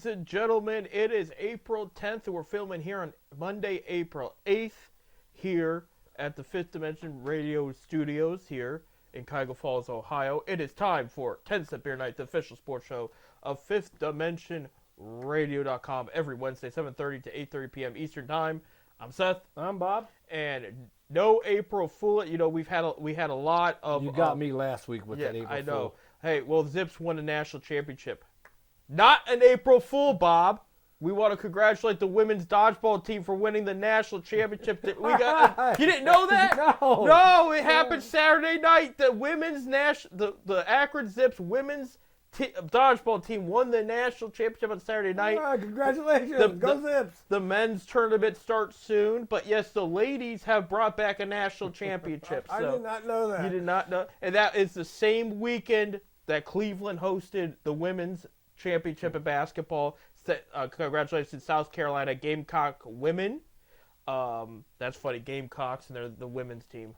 Ladies and gentlemen, it is April 10th, and we're filming here on Monday, April 8th, here at the Fifth Dimension Radio Studios here in Cuyahoga Falls, Ohio. It is time for 10 Cent Beer Night, the official sports show of Fifth Dimension Radio.com every Wednesday, 7:30 to 8:30 p.m. Eastern Time. I'm Seth. I'm Bob. And no April Fool. You know, we had a lot of. You got me last week with that April I know. Fool. Hey, well, the Zips won a national championship. Not an April Fool, Bob. We want to congratulate the women's dodgeball team for winning the national championship. That we got. You didn't know that? No. No, it happened Saturday night. The women's the Akron Zips women's dodgeball team won the national championship on Saturday night. All right, congratulations. Go Zips. The men's tournament starts soon, but yes, the ladies have brought back a national championship. I did not know that. You did not know, and that is the same weekend that Cleveland hosted the women's championship in basketball. Congratulations, South Carolina Gamecock women. That's funny, Gamecocks, and they're the women's team.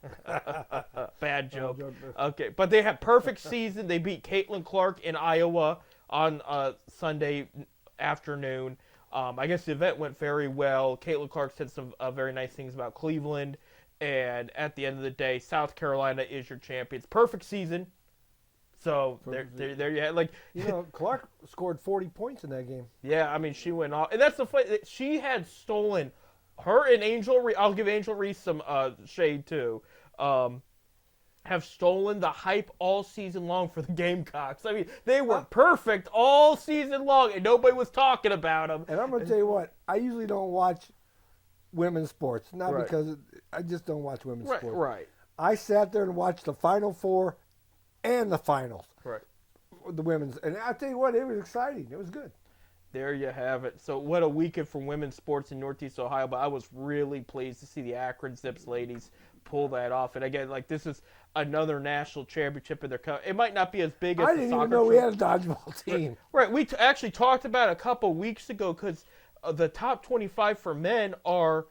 Bad joke. Okay, but they had perfect season. They beat Caitlin Clark in Iowa on Sunday afternoon. I guess the event went very well. Caitlin Clark said some very nice things about Cleveland, and at the end of the day, South Carolina is your champions. Perfect season. So there you have, like, Clark scored 40 points in that game. Yeah, I mean, she went off, and that's the fight. She had stolen her and Angel Reese. I'll give Angel Reese some shade too. Have stolen the hype all season long for the Gamecocks. I mean, they were perfect all season long, and nobody was talking about them. And I'm gonna tell you what, I usually don't watch women's sports, not because I just don't watch women's sports. Right. I sat there and watched the Final Four and the finals. Right. The women's, and I tell you what, it was exciting. It was good. There you have it. So what a weekend for women's sports in Northeast Ohio, but I was really pleased to see the Akron Zips ladies pull that off. And again, like, this is another national championship in their country. It might not be as big as I didn't even know we had a dodgeball team. Right. We actually talked about it a couple weeks ago, because the top 25 for men are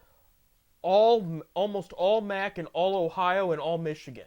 almost all MAC and all Ohio and all Michigan.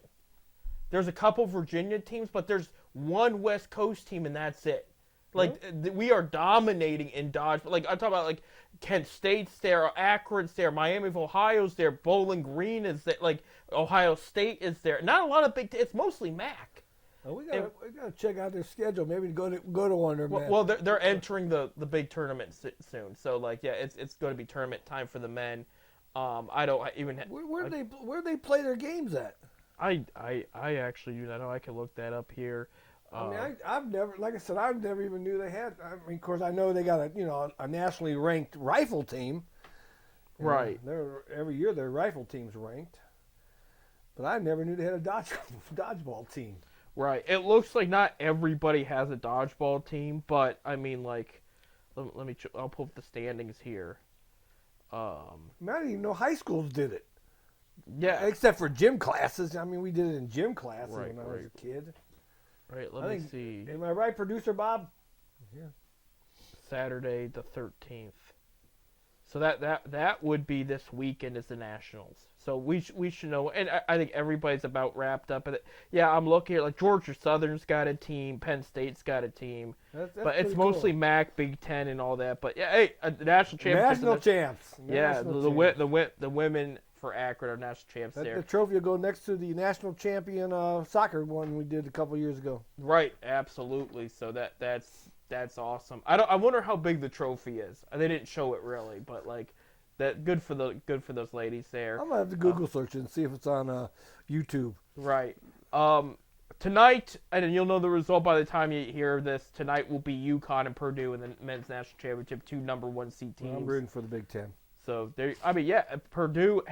There's a couple Virginia teams, but there's one West Coast team, and that's it. Like, we are dominating in dodge. Like, I'm talking about, like, Kent State's there, Akron's there, Miami of Ohio's there, Bowling Green is there, like, Ohio State is there. Not a lot of big it's mostly MAC. Oh, we gotta check out their schedule. Maybe go to one of them. Well, they're entering the big tournament soon. So, like, yeah, it's going to be tournament time for the men. I don't even. Where do they play their games at? I actually do not know. I can look that up here. I mean, I've never, like I said, I never even knew they had. I mean, of course, I know they got a nationally ranked rifle team. Right. Every year their rifle team's ranked, but I never knew they had a dodgeball team. Right. It looks like not everybody has a dodgeball team, but I mean, like, let me. I'll pull up the standings here. I didn't even know high schools did it. Yeah. Except for gym classes. I mean, we did it in gym classes when I was a kid. Right, let me see. Am I right, producer Bob? Yeah. Saturday the 13th. So that would be this weekend is the Nationals. So we should know, and I think everybody's about wrapped up in it. Yeah, I'm looking at, like, Georgia Southern's got a team, Penn State's got a team, but it's mostly MAC, Big Ten, and all that. But yeah, hey, the national championship. National champs. Yeah, the women for Akron are national champs there. The trophy will go next to the national champion soccer one we did a couple years ago. Right, absolutely. So that's awesome. I wonder how big the trophy is. They didn't show it really, but, like, that good for those ladies there. I'm gonna have to Google search it and see if it's on YouTube. Right. Tonight, and you'll know the result by the time you hear this. Tonight will be UConn and Purdue in the men's national championship, 2 number 1 seed teams. I'm rooting for the Big Ten. So Purdue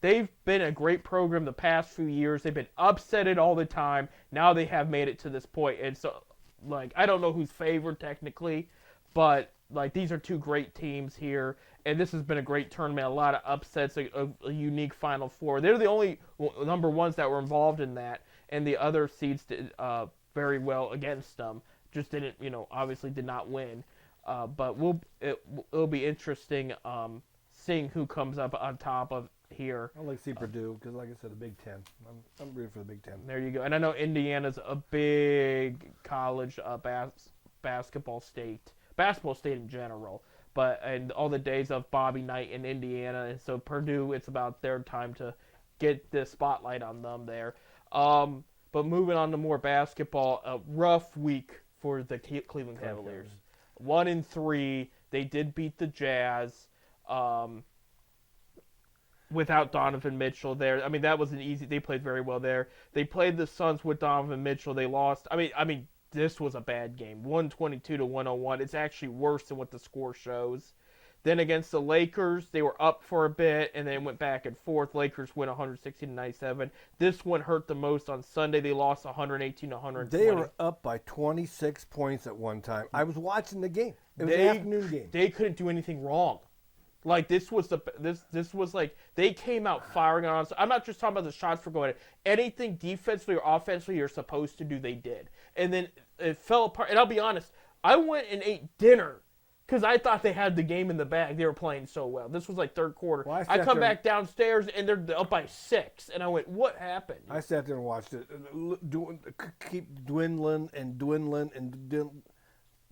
they've been a great program the past few years. They've been upsetted all the time. Now they have made it to this point, and so, like, I don't know who's favored technically, but, like, these are 2 great teams here, and this has been a great tournament. A lot of upsets, a unique Final Four. They're the only number 1s that were involved in that, and the other seeds did very well against them. Just didn't, obviously did not win. But it'll be interesting seeing who comes up on top of here. I'd like to see Purdue because, like I said, the Big Ten. I'm rooting for the Big Ten. There you go. And I know Indiana's a big college basketball state, basketball state in general. And all the days of Bobby Knight in Indiana, and so Purdue, it's about their time to get the spotlight on them there. But moving on to more basketball, a rough week for the Cleveland Cavaliers. 1-3, they did beat the Jazz. Without Donovan Mitchell there. I mean, that was an easy. They played very well there. They played the Suns with Donovan Mitchell. They lost. I mean, this was a bad game. 122-101. It's actually worse than what the score shows. Then against the Lakers, they were up for a bit and then went back and forth. Lakers win 116-97. This one hurt the most on Sunday. They lost 118-120. They were up by 26 points at one time. I was watching the game. It was an afternoon game. They couldn't do anything wrong. Like, this was like, they came out firing on us. I'm not just talking about the shots for going in. Anything defensively or offensively you're supposed to do, they did. And then it fell apart. And I'll be honest, I went and ate dinner because I thought they had the game in the bag. They were playing so well. This was like third quarter. Well, I come back downstairs, and they're up by 6. And I went, what happened? I sat there and watched it. Keep dwindling and dwindling and dwindling.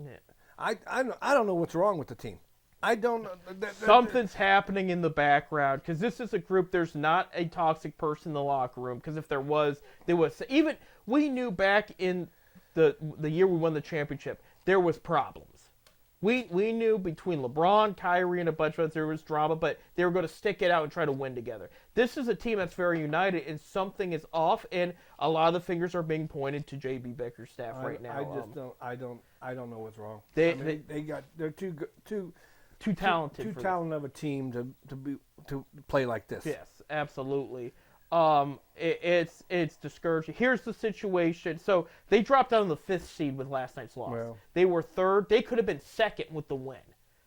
Yeah. I don't know what's wrong with the team. I don't know. Something's happening in the background because this is a group. There's not a toxic person in the locker room because if there was, even we knew back in the year we won the championship there was problems. We knew between LeBron, Kyrie, and a bunch of us there was drama, but they were going to stick it out and try to win together. This is a team that's very united, and something is off, and a lot of the fingers are being pointed to J.B. Bickerstaff right now. I don't know what's wrong. They're too talented. Too talented of a team to play like this. Yes, absolutely. It's discouraging. Here's the situation. So they dropped out of the 5th seed with last night's loss. Well, they were 3rd. They could have been 2nd with the win.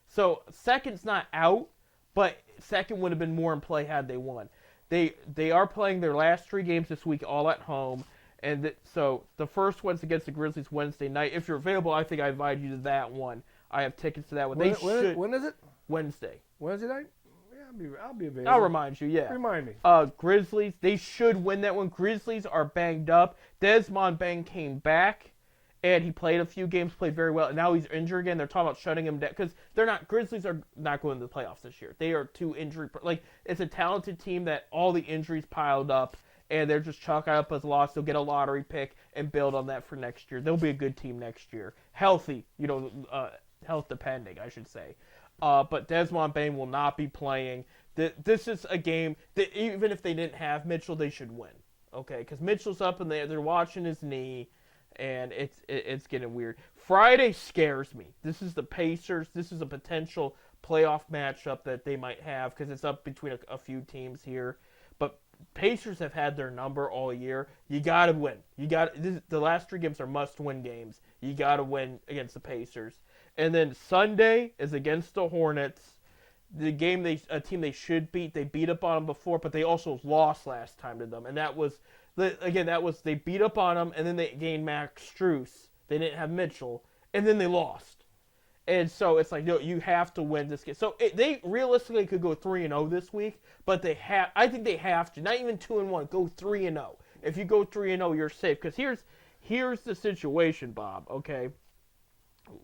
So 2nd's not out, but 2nd would have been more in play had they won. They are playing their last 3 games this week all at home. And so the first one's against the Grizzlies Wednesday night. If you're available, I think I invite you to that one. I have tickets to that one. When is it? Wednesday. Wednesday night? Yeah, I'll be available. I'll remind you, yeah. Remind me. Grizzlies, they should win that one. Grizzlies are banged up. Desmond Bane came back, and he played a few games, played very well, and now he's injured again. They're talking about shutting him down because Grizzlies are not going to the playoffs this year. They are too injury. It's a talented team that all the injuries piled up, and they're just chalking up as a loss. They'll get a lottery pick and build on that for next year. They'll be a good team next year. Healthy, health depending, I should say. But Desmond Bane will not be playing. This is a game that even if they didn't have Mitchell, they should win. Okay, because Mitchell's up and they're watching his knee, and it's getting weird. Friday scares me. This is the Pacers. This is a potential playoff matchup that they might have because it's up between a few teams here. But Pacers have had their number all year. You got to win. The last 3 games are must-win games. You got to win against the Pacers. And then Sunday is against the Hornets. The game a team they should beat. They beat up on them before, but they also lost last time to them. And that was they beat up on them, and then they gained Max Strus. They didn't have Mitchell, and then they lost. And so it's like, no, you have to win this game. So they realistically could go 3-0 this week, but I think they have to. Not even 2-1. Go 3-0. If you go 3-0, you're safe. Because here's the situation, Bob. Okay.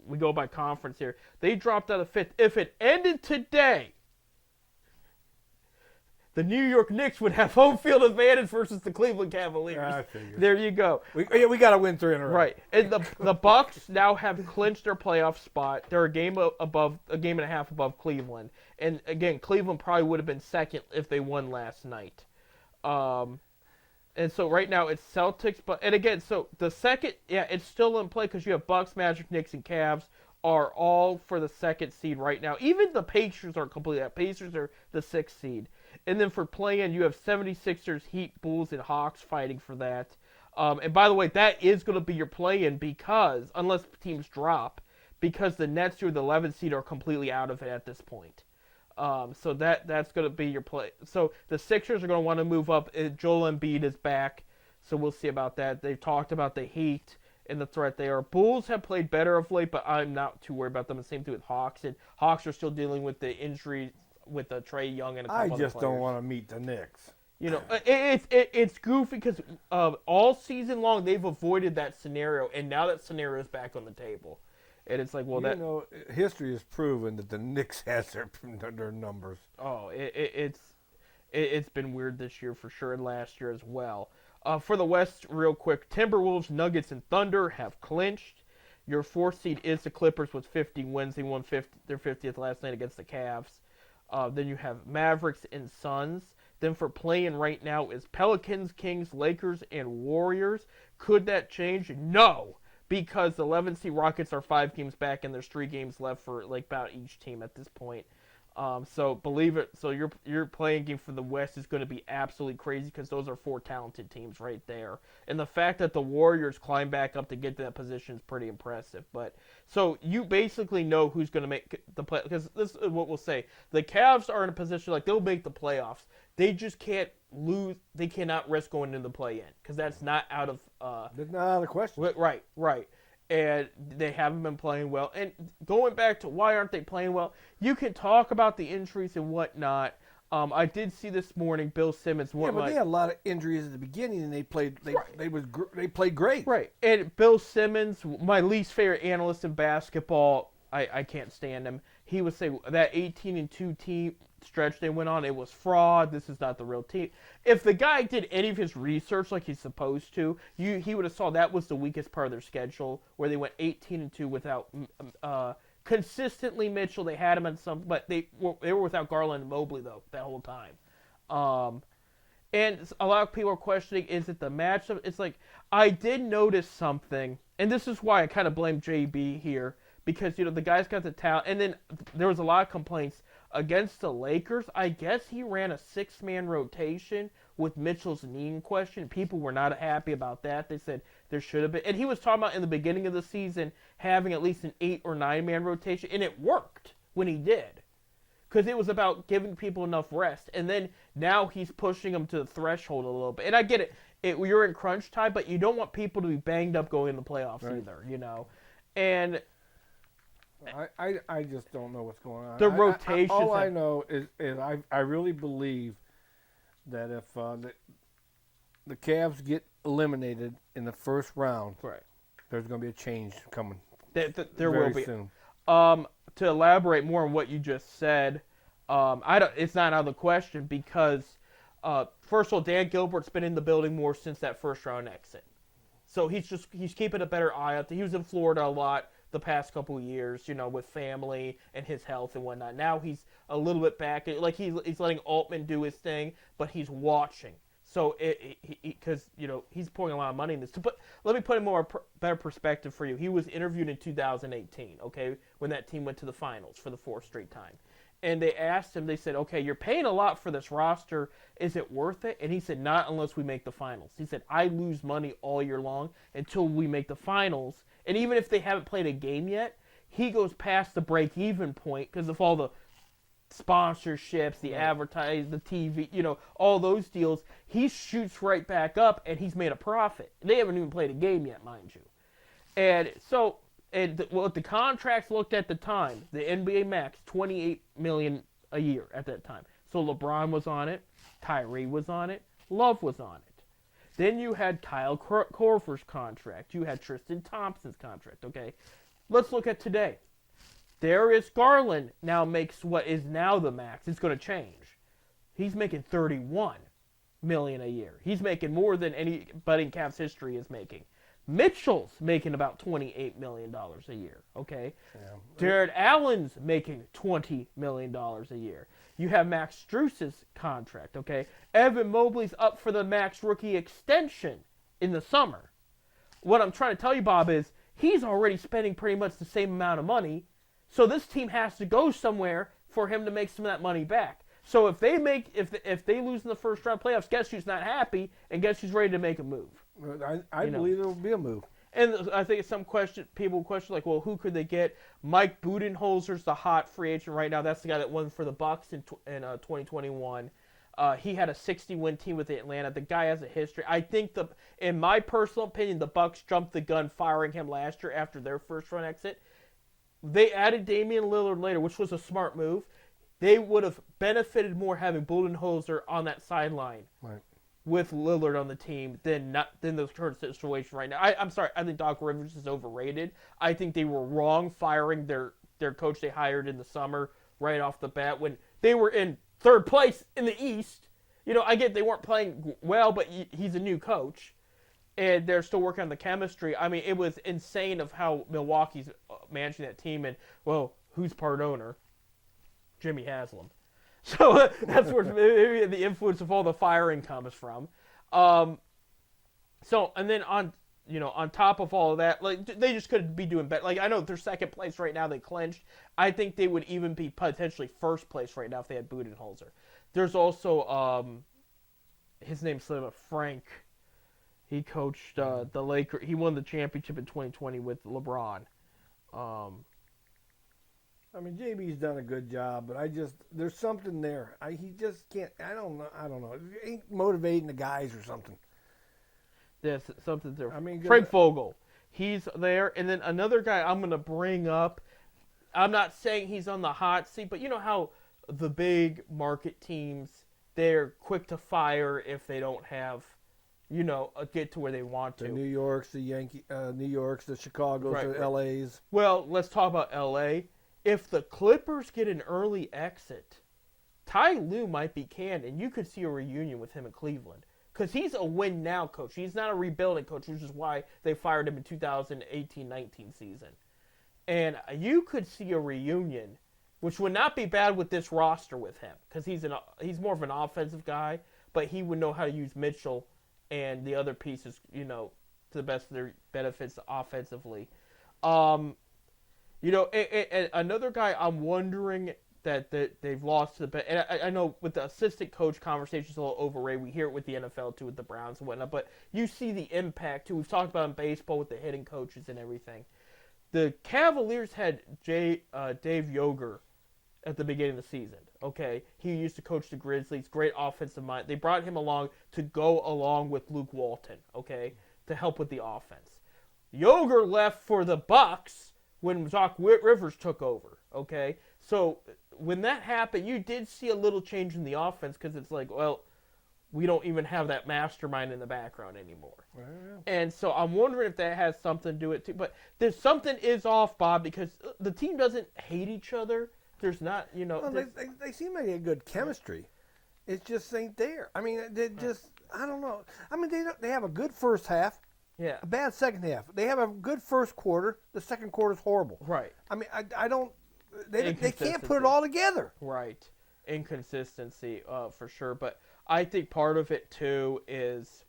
We go by conference here. They dropped out of 5th. If it ended today, the New York Knicks would have home field advantage versus the Cleveland Cavaliers. I figured. There you go. We got to win 3 in a row. Right. And the Bucks now have clinched their playoff spot. They're a game and a half above Cleveland. And again, Cleveland probably would have been 2nd if they won last night. And so right now it's Celtics, so the 2nd, it's still in play because you have Bucks, Magic, Knicks, and Cavs are all for the 2nd seed right now. Even the Pacers are completely out. Pacers are the 6th seed. And then for play-in, you have 76ers, Heat, Bulls, and Hawks fighting for that. And by the way, that is going to be your play-in because, unless teams drop, because the Nets, who are the 11th seed, are completely out of it at this point. So that's going to be your play. So the Sixers are going to want to move up. Joel Embiid is back, so we'll see about that. They've talked about the Heat and the threat they are. Bulls have played better of late, but I'm not too worried about them. The same thing with Hawks. And Hawks are still dealing with the injury with Trae Young and a couple I just don't want to meet the Knicks. It's goofy because all season long they've avoided that scenario, and now that scenario is back on the table. And it's like, well, You know, history has proven that the Knicks has their numbers. oh, it's been weird this year for sure, and last year as well. For the West, real quick, Timberwolves, Nuggets, and Thunder have clinched. Your fourth seed is the Clippers with 50 wins. They won their 50th last night against the Cavs. Then you have Mavericks and Suns. Then for play-in right now is Pelicans, Kings, Lakers, and Warriors. Could that change? No, because the 11th seed Rockets are 5 games back, and there's 3 games left for like about each team at this point. So believe it. So your playing game for the West is going to be absolutely crazy because those are 4 talented teams right there. And the fact that the Warriors climb back up to get to that position is pretty impressive. But so you basically know who's going to make the play, because this is what we'll say: the Cavs are in a position like they'll make the playoffs. They just can't lose. They cannot risk going into the play-in because that's not out of. That's not out of the question. Right. And they haven't been playing well. And going back to why aren't they playing well, you can talk about the injuries and whatnot. I did see this morning Bill Simmons. They had a lot of injuries at the beginning, and they played. They played great. Right. And Bill Simmons, my least favorite analyst in basketball, I can't stand him. He would say that 18-2 team stretch they went on, it was fraud. This is not the real team. If the guy did any of his research like he's supposed to, he would have saw that was the weakest part of their schedule, where they went 18-2 without consistently Mitchell. They had him in some, but they were without Garland and Mobley though that whole time. And a lot of people are questioning, is it the matchup? It's like, I did notice something, and this is why I kind of blame JB here, because the guy's got the talent, and then there was a lot of complaints against the Lakers. I guess he ran a 6-man rotation with Mitchell's knee in question. People were not happy about that. They said there should have been. And he was talking about in the beginning of the season having at least an 8 or 9-man rotation, and it worked when he did. Because it was about giving people enough rest. And then now he's pushing them to the threshold a little bit. And I get it. You're in crunch time, but you don't want people to be banged up going in the playoffs either, And I just don't know what's going on. The rotations. All I know is I really believe that if the Cavs get eliminated in the first round, right, there's going to be a change coming. There will be. Soon. To elaborate more on what you just said, it's not out of the question because first of all, Dan Gilbert's been in the building more since that first round exit, so he's keeping a better eye out. He was in Florida a lot the past couple of years, with family and his health and whatnot. Now he's a little bit back, like he's letting Altman do his thing, but he's watching. So because he's pouring a lot of money in this. Let me put in better perspective for you. He was interviewed in 2018, okay, when that team went to the finals for the 4th straight time. And they asked him, they said, okay, you're paying a lot for this roster. Is it worth it? And he said, not unless we make the finals. He said, I lose money all year long until we make the finals. And even if they haven't played a game yet, he goes past the break-even point because of all the sponsorships, the advertising, the TV, all those deals. He shoots right back up, and he's made a profit. They haven't even played a game yet, mind you. And so, what the contracts looked at the time, the NBA max, $28 million a year at that time. So LeBron was on it, Kyrie was on it, Love was on it. Then you had Kyle Korver's contract. You had Tristan Thompson's contract, okay? Let's look at today. Darius Garland now makes what is now the max. It's going to change. He's making $31 million a year. He's making more than anybody in Cavs history is making. Mitchell's making about $28 million a year, okay? Yeah. Jared Allen's making $20 million a year. You have Max Strus's contract, okay? Evan Mobley's up for the max rookie extension in the summer. What I'm trying to tell you, Bob, is he's already spending pretty much the same amount of money, so this team has to go somewhere for him to make some of that money back. So if they lose in the first round playoffs, guess who's not happy, and guess who's ready to make a move? I believe there will be a move. And I think people question like, well, who could they get? Mike Budenholzer's the hot free agent right now. That's the guy that won for the Bucks in 2021. He had a 60-win team with Atlanta. The guy has a history. I think in my personal opinion, the Bucks jumped the gun firing him last year after their first round exit. They added Damian Lillard later, which was a smart move. They would have benefited more having Budenholzer on that sideline. Right. with Lillard on the team than the current situation right now. I'm sorry. I think Doc Rivers is overrated. I think they were wrong firing their coach they hired in the summer right off the bat when they were in third place in the East. I get they weren't playing well, but he's a new coach, and they're still working on the chemistry. I mean, it was insane of how Milwaukee's managing that team, and, well, who's part owner? Jimmy Haslam. So that's where maybe the influence of all the firing comes from. And then on top of all of that, like, they just could be doing better. Like, I know they're second place right now. They clinched. I think they would even be potentially first place right now if they had Budenholzer. There's also his name's Frank. He coached the Lakers. He won the championship in 2020 with LeBron. I mean, JB's done a good job, but there's something there. He just can't. I don't know. He ain't motivating the guys or something. There's something there. I mean, Frank Vogel, he's there, and then another guy I'm gonna bring up. I'm not saying he's on the hot seat, but you know how the big market teams, they're quick to fire if they don't have, get to where they want to. The New Yorks, the New Yorks, the Chicagos, Right. the LAs. Well, let's talk about LA. If the Clippers get an early exit, Ty Lue might be canned, and you could see a reunion with him in Cleveland. Because he's a win-now coach. He's not a rebuilding coach, which is why they fired him in 2018-19 season. And you could see a reunion, which would not be bad with this roster with him. Because he's more of an offensive guy, but he would know how to use Mitchell and the other pieces, to the best of their benefits offensively. And another guy I'm wondering that they've lost to the – and I know with the assistant coach conversation is a little overrated. We hear it with the NFL too with the Browns and whatnot. But you see the impact too. We've talked about in baseball with the hitting coaches and everything. The Cavaliers had Dave Yoger at the beginning of the season. Okay, he used to coach the Grizzlies. Great offensive mind. They brought him along to go along with Luke Walton. Okay, to help with the offense. Yoger left for the Bucks when Doc Rivers took over. Okay, so when that happened, you did see a little change in the offense because it's like, well, we don't even have that mastermind in the background anymore. Yeah. And so I'm wondering if that has something to do with it too. But there's something is off, Bob, because the team doesn't hate each other. There's not, Well, they seem like they have good chemistry. It just ain't there. I mean, they just, I don't know. I mean, they have a good first half. Yeah. A bad second half. They have a good first quarter. The second quarter is horrible. Right. I mean, I don't. They can't put it all together. Right. Inconsistency, for sure. But I think part of it too is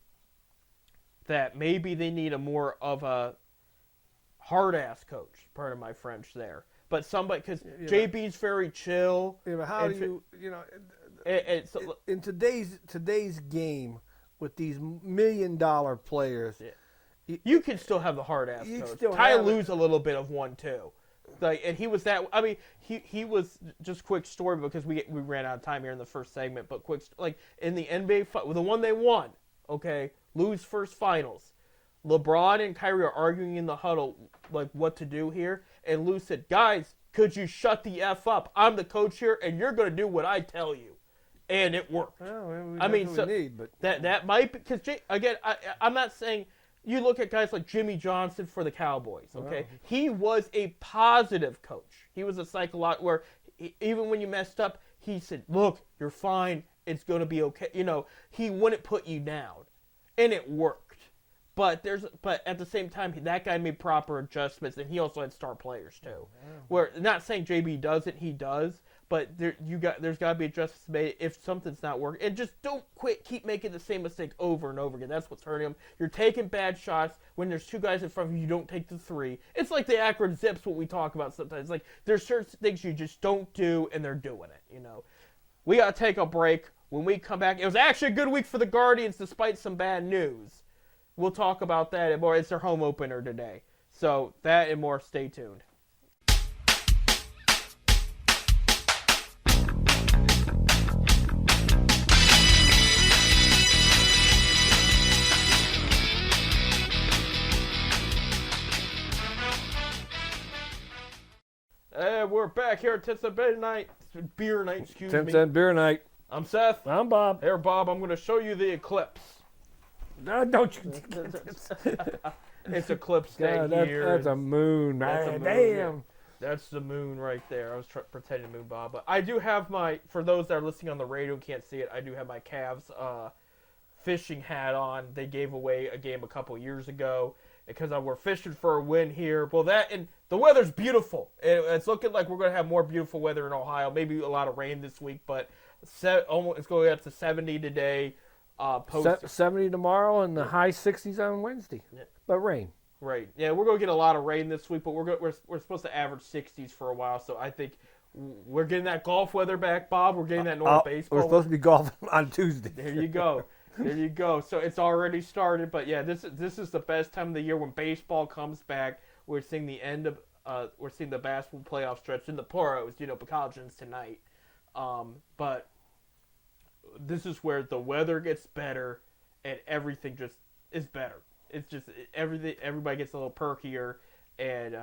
that maybe they need a more of a hard ass coach. Pardon my French there. But somebody, because JB's very chill. Yeah, but how do you in today's game with these $1 million players? Yeah. You can still have the hard ass coach. Ty Lue's a little bit of one too. Like, and he was that. I mean, he was just quick story because we ran out of time here in the first segment. But like in the NBA, the one they won. Okay, Lue's first finals. LeBron and Kyrie are arguing in the huddle like what to do here, and Lue said, "Guys, could you shut the F up? I'm the coach here, and you're going to do what I tell you," and it worked. Well, I mean, so but that might be because again, I'm not saying. You look at guys like Jimmy Johnson for the Cowboys, okay? Wow. He was a positive coach. He was a psychological where even when you messed up, he said, "Look, you're fine. It's going to be okay." He wouldn't put you down. And it worked. But at the same time, that guy made proper adjustments, and he also had star players too. Wow. Where not saying JB doesn't, he does. But there's got to be adjustments made if something's not working. And just don't keep making the same mistake over and over again. That's what's hurting them. You're taking bad shots when there's two guys in front of you. You don't take the three. It's like the Akron Zips, what we talk about sometimes. Like there's certain things you just don't do, and they're doing it. We got to take a break. When we come back, it was actually a good week for the Guardians despite some bad news. We'll talk about that and more. It's their home opener today. So that and more. Stay tuned. And we're back here at 10 Cent Beer Night. Excuse me. 10 Cent Beer Night. I'm Seth. I'm Bob. Here, Bob, I'm going to show you the eclipse. No, don't you? It's eclipse day God, here. that's a moon, That's a man. moon, Damn. That's the moon right there. I was pretending to moon Bob. But I do have for those that are listening on the radio and can't see it, I do have my Cavs fishing hat on. They gave away a game a couple years ago because we're fishing for a win here. Well, and the weather's beautiful. It's looking like we're going to have more beautiful weather in Ohio. Maybe a lot of rain this week, but it's going up to 70 today. 70 tomorrow and the high 60s on Wednesday. Yeah. But rain. Right. Yeah, we're going to get a lot of rain this week, but we're supposed to average 60s for a while, so I think we're getting that golf weather back, Bob. We're getting that normal baseball. We're supposed to be golfing on Tuesday. There you go. There you go. So it's already started, but yeah, this is the best time of the year when baseball comes back. We're seeing the end of we're seeing the basketball playoff stretch in the pros, Pelicans tonight. But this is where the weather gets better and everything just is better. It's just everybody gets a little perkier, and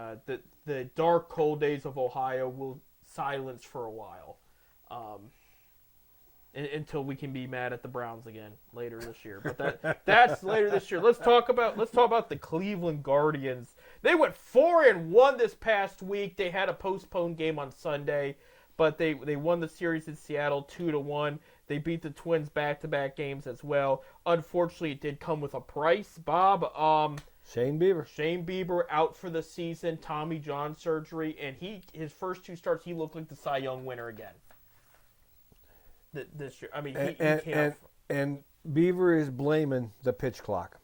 the dark, cold days of Ohio will silence for a while, until we can be mad at the Browns again later this year. But that's later this year. Let's talk about the Cleveland Guardians. They went 4-1 this past week. They had a postponed game on Sunday, but they won the series in Seattle 2-1. They beat the Twins back-to-back games as well. Unfortunately, it did come with a price, Bob. Shane Bieber. Shane Bieber out for the season, Tommy John surgery, and his first two starts, he looked like the Cy Young winner again. This year, I mean, he can't. And Bieber is blaming the pitch clock.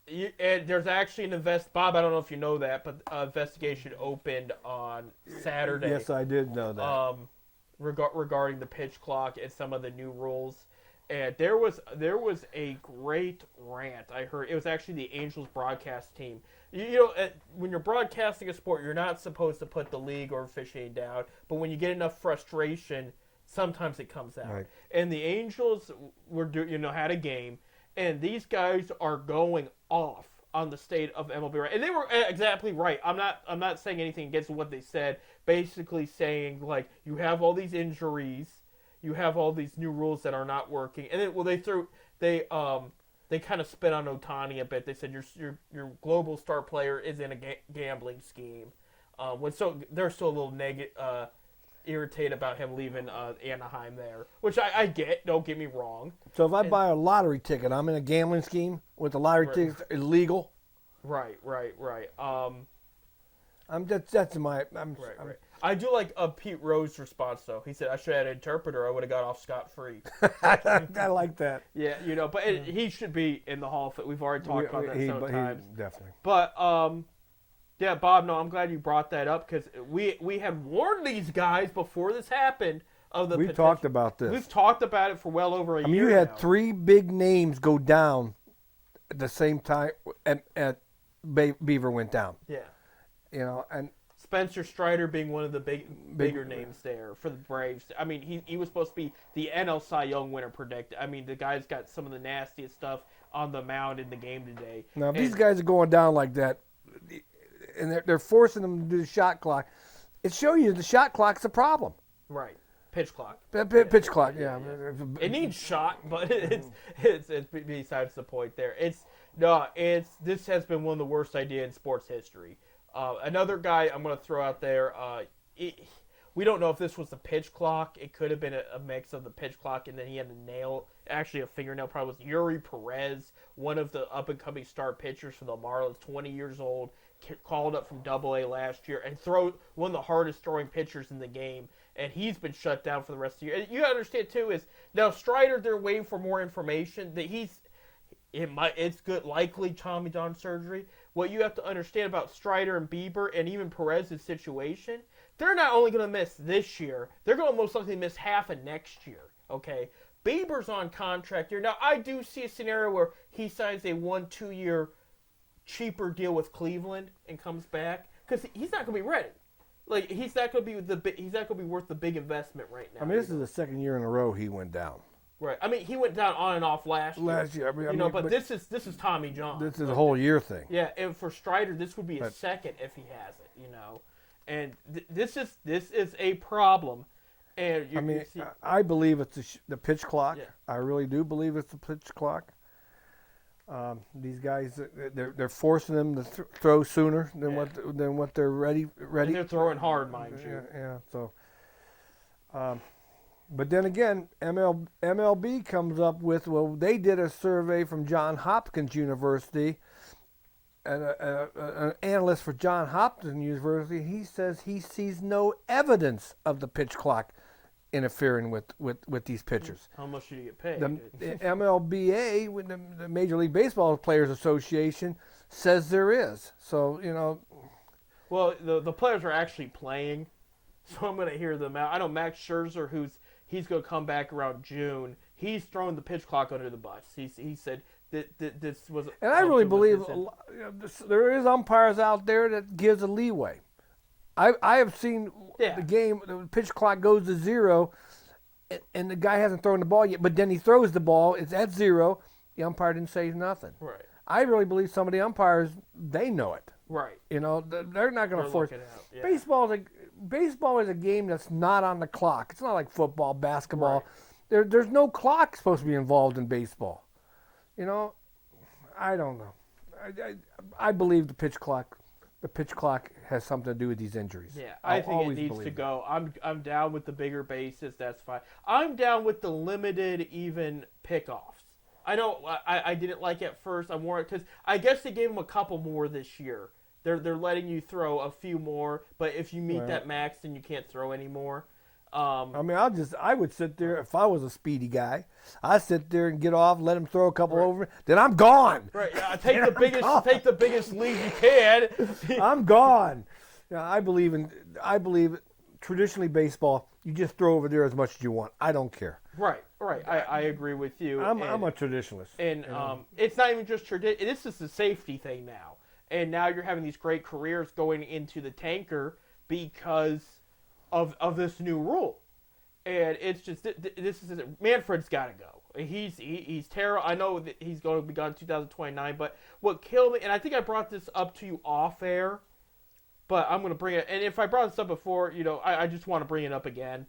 And there's actually Bob, I don't know if you know that, but investigation opened on Saturday. Yes, I did know that. Regarding the pitch clock and some of the new rules, and there was a great rant I heard. It was actually the Angels broadcast team. When you're broadcasting a sport, you're not supposed to put the league or officiating down, but when you get enough frustration, sometimes it comes out. Right. And the Angels had a game, and these guys are going off on the state of MLB, right? And they were exactly right. I'm not saying anything against what they said. Basically saying, like, you have all these injuries, you have all these new rules that are not working, and then they kind of spit on Ohtani a bit. They said your global star player is in a gambling scheme. They're still a little irritated about him leaving Anaheim there, which I get. Don't get me wrong. So if I buy a lottery ticket, I'm in a gambling scheme with the lottery tickets illegal. Right. That's my. Right. I do like Pete Rose's response though. He said, "I should have had an interpreter. I would have got off scot-free." I like that. Yeah, but he should be in the Hall of Fame. We've already talked about that several times. Definitely. But yeah, Bob. No, I'm glad you brought that up because we had warned these guys before this happened of the. We talked about this. We've talked about it for well over a year. I mean, you had 3 big names go down at the same time, and Beaver went down. Yeah. And Spencer Strider being one of the bigger names there for the Braves. I mean, he was supposed to be the NL Cy Young winner predicted. I mean, the guy's got some of the nastiest stuff on the mound in the game today. Now, if these guys are going down like that, and they're forcing them to do the shot clock, it shows you the shot clock's a problem. Right. Pitch clock. Pitch clock, yeah. It needs shot, but it's besides the point there. This has been one of the worst ideas in sports history. Another guy I'm going to throw out there, we don't know if this was the pitch clock. It could have been a mix of the pitch clock and then he had a fingernail problem. It was Yuri Perez, one of the up-and-coming star pitchers for the Marlins, 20 years old, called up from Double-A last year, and one of the hardest-throwing pitchers in the game, and he's been shut down for the rest of the year. And you understand, too, is now Strider, they're waiting for more information, that it's good, likely Tommy John surgery. What you have to understand about Strider and Bieber and even Perez's situation, they're not only going to miss this year, they're going to most likely miss half of next year, okay? Bieber's on contract here. Now, I do see a scenario where he signs a 1-2 year cheaper deal with Cleveland and comes back because he's not going to be ready. Like, he's not going to be worth the big investment right now. I mean, this is the second year in a row he went down. Right. I mean, he went down on and off last year. But this is Tommy John. This is a whole year thing. Yeah, and for Strider, this would be a second if he has it. And this is a problem. And I mean, I believe it's the pitch clock. Yeah. I really do believe it's the pitch clock. These guys, they're forcing them to throw sooner than what they're ready. and they're throwing hard, mind you. Yeah. So, but then again, MLB comes up with, well, they did a survey from Johns Hopkins University, and an analyst for Johns Hopkins University. He says he sees no evidence of the pitch clock interfering with these pitchers. How much do you get paid? The MLBA, with the Major League Baseball Players Association, says there is. So, Well, the players are actually playing, so I'm going to hear them out. I know Max Scherzer, he's going to come back around June. He's throwing the pitch clock under the bus. He said that this was. And I really believe there is umpires out there that gives a leeway. I have seen the game, the pitch clock goes to 0, and the guy hasn't thrown the ball yet, but then he throws the ball, it's at 0, the umpire didn't say nothing. Right. I really believe some of the umpires, they know it. Right. They're not going to force it. Yeah. Baseball is a game that's not on the clock. It's not like football, basketball. Right. There's no clock supposed to be involved in baseball. I don't know. I believe the pitch clock has something to do with these injuries. Yeah, I think it needs to go. I'm down with the bigger bases. That's fine. I'm down with the limited even pickoffs. I know I didn't like it at first. I'm more because I guess they gave them a couple more this year. They're letting you throw a few more, but if you meet that max, then you can't throw anymore. I mean, I would sit there if I was a speedy guy. I'd sit there and get off, let him throw a couple over, then I'm gone. Right. Yeah, take the biggest lead you can. I'm gone. I believe traditionally baseball, you just throw over there as much as you want. I don't care. Right. I agree with you. I'm a traditionalist. And it's not even just tradition. This is a safety thing now. And now you're having these great careers going into the tanker because of this new rule. And it's just Manfred's got to go. He's terrible. I know that he's going to be gone in 2029. But what killed me, and I think I brought this up to you off air, but I'm going to bring it. And if I brought this up before, I just want to bring it up again.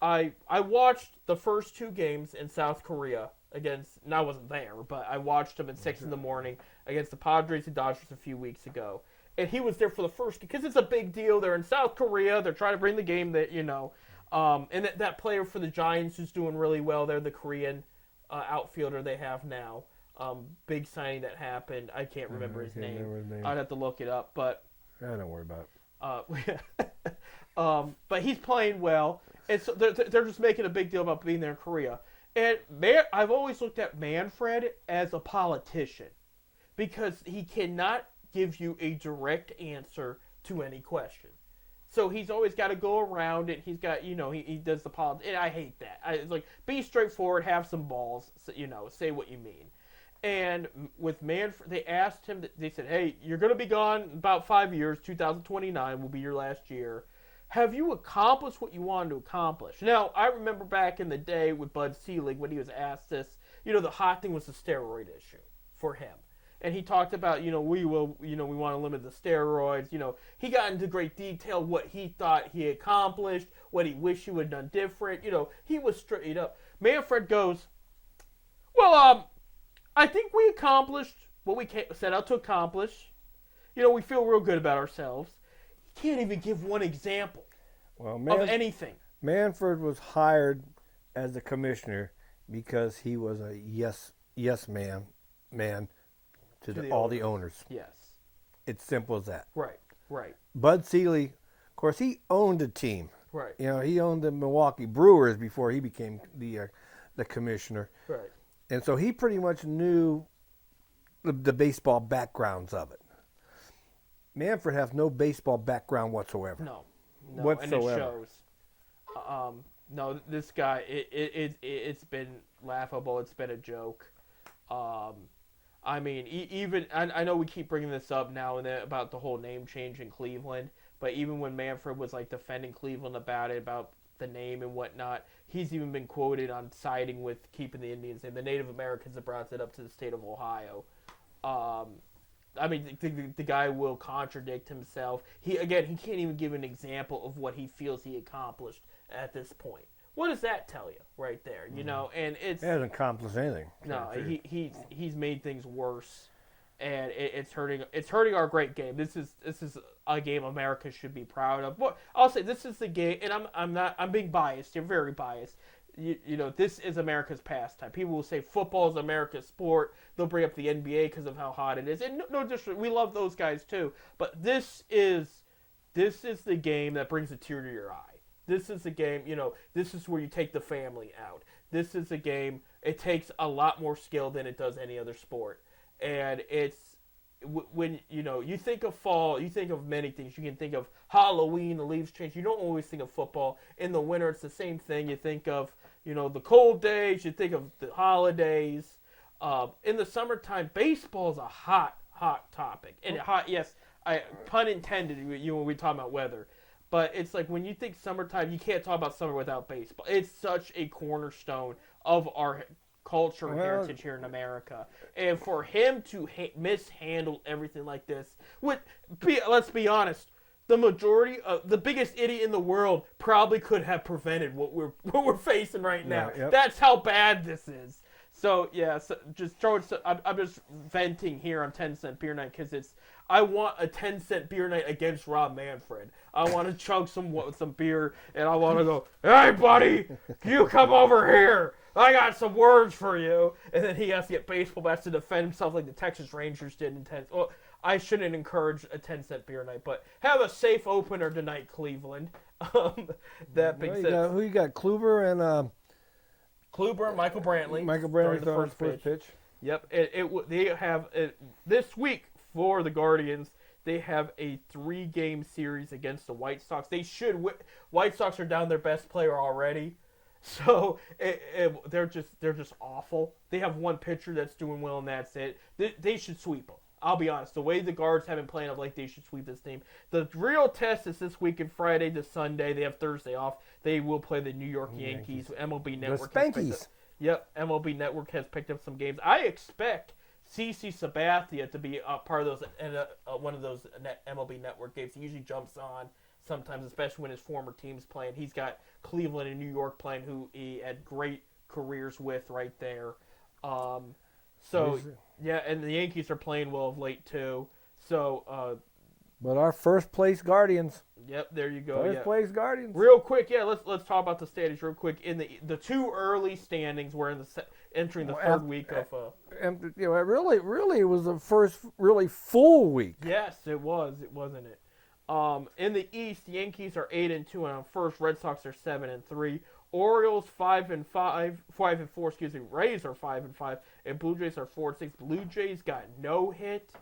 I watched the first 2 games in South Korea against. And I wasn't there, but I watched them at 6 in the morning against the Padres and Dodgers a few weeks ago. And he was there for the first, because it's a big deal. They're in South Korea. They're trying to bring the game that, and that player for the Giants who's doing really well. They're the Korean outfielder they have now. Big signing that happened. I can't remember his name. I'd have to look it up, but don't worry about it. But he's playing well, and so they're just making a big deal about being there in Korea. And I've always looked at Manfred as a politician because he cannot give you a direct answer to any question. So he's always got to go around it. He's got, he does the politics. And I hate that. It's like, be straightforward, have some balls, say what you mean. And with Manfred, they asked him, they said, hey, you're going to be gone about 5 years. 2029 will be your last year. Have you accomplished what you wanted to accomplish? Now, I remember back in the day with Bud Selig when he was asked this, the hot thing was the steroid issue for him. And he talked about, we want to limit the steroids. He got into great detail what he thought he accomplished, what he wished he would have done different. He was straight up. Manfred goes, well, I think we accomplished what we set out to accomplish. We feel real good about ourselves. He can't even give one example of anything. Manfred was hired as the commissioner because he was a yes man to all the owners. Yes. It's simple as that. Right. Bud Selig, of course, he owned a team. Right. He owned the Milwaukee Brewers before he became the commissioner. Right. And so he pretty much knew the baseball backgrounds of it. Manfred has no baseball background whatsoever. No, whatsoever. And it shows. No, this guy, it's been laughable. It's been a joke. I mean, even I know we keep bringing this up now and then about the whole name change in Cleveland, but even when Manfred was like defending Cleveland about it, about the name and whatnot, he's even been quoted on siding with keeping the Indians name. The Native Americans have brought it up to the state of Ohio. I mean, the guy will contradict himself. He can't even give an example of what he feels he accomplished at this point. What does that tell you right there? You know, and He hasn't accomplished anything. no, he's made things worse, and it's hurting. It's hurting our great game. This is a game America should be proud of. But I'll say this is the game, and I'm being biased. You're very biased. You know, this is America's pastime. People will say football is America's sport. They'll bring up the NBA because of how hot it is. And no disrespect, we love those guys too. But this is the game that brings a tear to your eye. This is the game, you know, this is where you take the family out. This is a game, it takes a lot more skill than it does any other sport. And it's, when, you know, you think of fall, you think of many things. You can think of Halloween, the leaves change. You don't always think of football. In the winter, it's the same thing. You think of, you know, the cold days. You think of the holidays. In the summertime, baseball is a hot topic. And hot, yes, pun intended, when we talk about weather. But it's like when you think summertime, you can't talk about summer without baseball. It's such a cornerstone of our culture and heritage here in America. And for him to mishandle everything like this, let's be honest, the majority of the biggest idiot in the world probably could have prevented what we're facing right now. Yeah, yep. That's how bad this is. So yeah, I'm just venting here on 10 Cent Beer Night because I want a 10 Cent Beer Night against Rob Manfred. I want to chug some beer and I want to go, hey buddy, you come over here. I got some words for you. And then he has to get baseball bats to defend himself like the Texas Rangers did in 10. Well, I shouldn't encourage a 10 Cent Beer Night, but have a safe opener tonight, Cleveland. That being said, who you got? Kluber and Michael Brantley. Michael Brantley throwing the first pitch. Yep. They have this week for the Guardians. They have a 3-game series against the White Sox. They should. White Sox are down their best player already, so they're just awful. They have one pitcher that's doing well, and that's it. They should sweep them. I'll be honest. The way the Guards have been playing, I'm like, they should sweep this team. The real test is this weekend, Friday to Sunday. They have Thursday off. They will play the New York Yankees. MLB Network. The Spankies. MLB Network has picked up some games. I expect CC Sabathia to be a part of those one of those MLB Network games. He usually jumps on sometimes, especially when his former team's playing. He's got Cleveland and New York playing, who he had great careers with right there. Yeah, and the Yankees are playing well of late too. So, but our first place Guardians. Yep, there you go. First place Guardians. Real quick, let's talk about the standings real quick. In the two early standings, we're entering the third week of. And you know, it was the first really full week. Yes, it was, wasn't it? In the East, the Yankees are 8-2 and on first. Red Sox are 7-3. Orioles 5-4. Excuse me. Rays are 5-5, and Blue Jays are 4-6. Blue Jays got no hit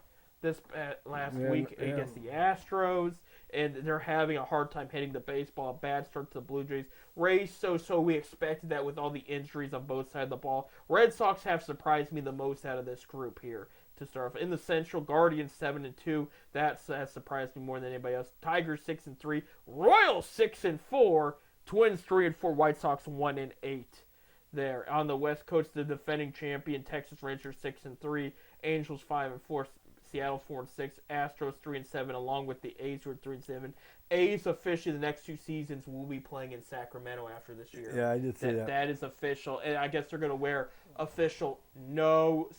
this last week against the Astros, and they're having a hard time hitting the baseball. A bad start to the Blue Jays. Rays, so we expected that with all the injuries on both sides of the ball. Red Sox have surprised me the most out of this group here to start off. In the Central, Guardians 7-2. That surprised me more than anybody else. Tigers 6-3. Royals 6-4. Twins 3-4. White Sox 1-8. There on the West Coast, the defending champion Texas Rangers 6-3. Angels 5-4. Seattle 4-6, Astros 3-7, along with the A's who are 3-7. A's officially the next 2 seasons will be playing in Sacramento after this year. Yeah, I did see that. That is official, and I guess they're going to wear official. No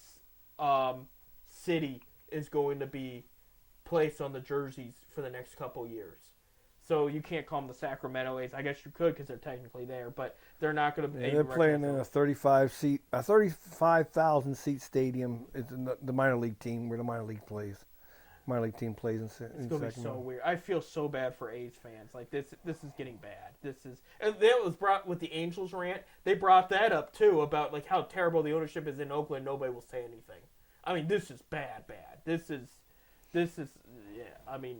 city is going to be placed on the jerseys for the next couple years. So you can't call them the Sacramento A's. I guess you could because they're technically there, but they're not going to. They're playing in a 35,000 seat stadium. It's the minor league team where the minor league team plays in Sacramento. It's going to be so weird. I feel so bad for A's fans. Like this is getting bad. And that was brought with the Angels rant. They brought that up too about like how terrible the ownership is in Oakland. Nobody will say anything. I mean, this is bad. This is yeah. I mean,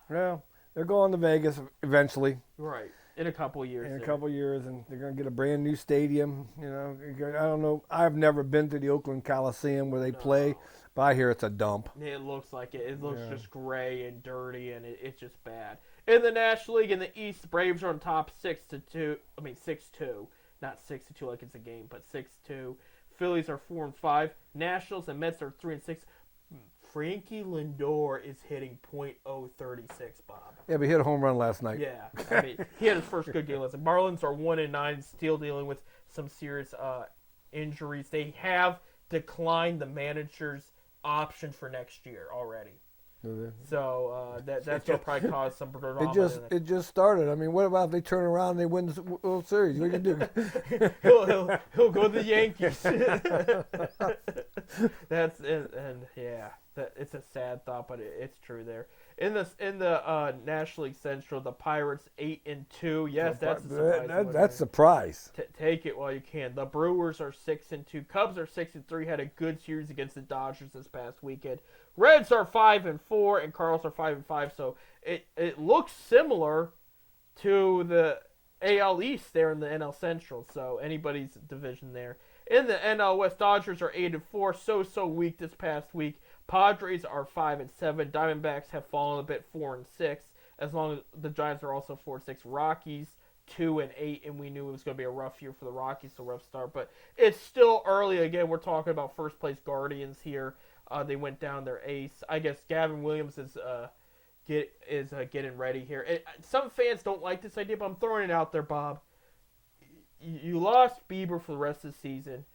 well. They're going to Vegas eventually. Right. In a couple of years. In a couple of years, and they're going to get a brand new stadium. You know, I don't know. I've never been to the Oakland Coliseum where they play, but I hear it's a dump. It looks like it. It looks just gray and dirty, and it's just bad. In the National League, in the East, the Braves are on top 6-2. I mean 6-2, not 6-2 like it's a game, but 6-2. Phillies are 4-5. Nationals and Mets are 3-6. Frankie Lindor is hitting .036, Bob. Yeah, but he hit a home run last night. Yeah, I mean, he had his first good game. Listen, Marlins are 1-9, still dealing with some serious injuries. They have declined the manager's option for next year already. So that's going to probably cause some drama. It just started. I mean, what about if they turn around and they win the World Series? What are you gonna do? he'll go to the Yankees. That's it, and yeah, it's a sad thought, but it's true there. In the National League Central, the Pirates 8-2. Yes, that's a surprise. That's a surprise. Take it while you can. The Brewers are 6-2. Cubs are 6-3. Had a good series against the Dodgers this past weekend. Reds are 5-4, and Cardinals are 5-5. So it looks similar to the AL East there in the NL Central. So anybody's division there. In the NL West, Dodgers are 8-4. So weak this past week. Padres are 5-7. Diamondbacks have fallen a bit, 4-6. As long as the Giants are also 4-6. Rockies 2-8, and we knew it was going to be a rough year for the Rockies, so rough start. But it's still early. Again, we're talking about first place Guardians here. They went down their ace. I guess Gavin Williams is getting ready here. Some fans don't like this idea, but I'm throwing it out there, Bob. You lost Bieber for the rest of the season.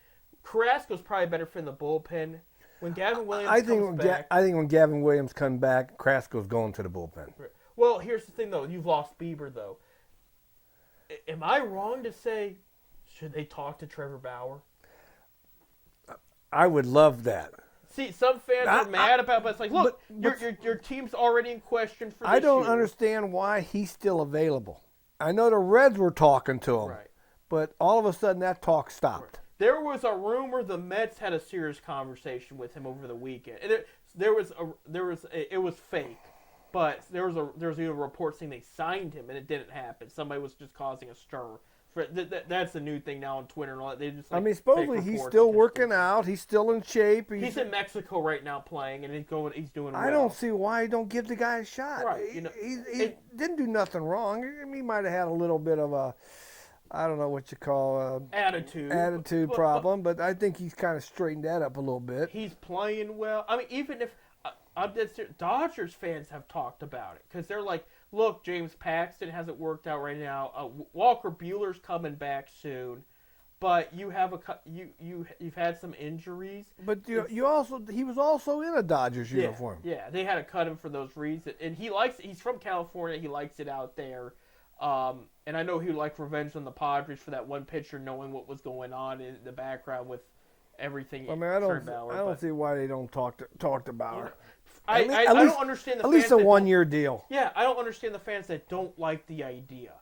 Carrasco's probably better for in the bullpen. When Gavin Williams comes back... I think when Gavin Williams comes back, Carrasco's going to the bullpen. Well, here's the thing, though. You've lost Bieber, though. Am I wrong to say, should they talk to Trevor Bauer? I would love that. See, some fans are mad about it, but it's like, look, your team's already in question for this I don't year. understand why he's still available. I know the Reds were talking to him, right, but all of a sudden that talk stopped. Right. There was a rumor the Mets had a serious conversation with him over the weekend. And it was fake, but there was even a report saying they signed him and it didn't happen. Somebody was just causing a stir. That's the new thing now on Twitter and all that. They just supposedly he's still working out. He's still in shape. He's in Mexico right now playing, and he's doing well. I don't see why he don't give the guy a shot. Right, he didn't do nothing wrong. He might have had a little bit of a, I don't know what you call attitude problem, but I think he's kind of straightened that up a little bit. He's playing well. I mean, even if Dodgers fans have talked about it because they're like, look, James Paxton hasn't worked out right now. Walker Buehler's coming back soon, but you have you've had some injuries. But he was also in a Dodgers uniform. Yeah, they had to cut him for those reasons, and he's from California. He likes it out there. And I know he would like revenge on the Padres for that one pitcher, knowing what was going on in the background with everything. I mean, I don't see why they don't talked about it. I don't understand the fans. At least a 1-year deal. Yeah, I don't understand the fans that don't like the idea.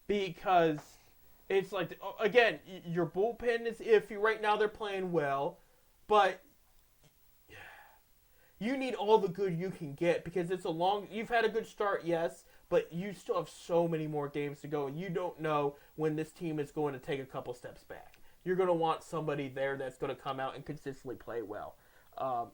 Because it's like, again, your bullpen is iffy. Right now they're playing well. But you need all the good you can get because you've had a good start, yes, but you still have so many more games to go. And you don't know when this team is going to take a couple steps back. You're going to want somebody there that's going to come out and consistently play well. I'm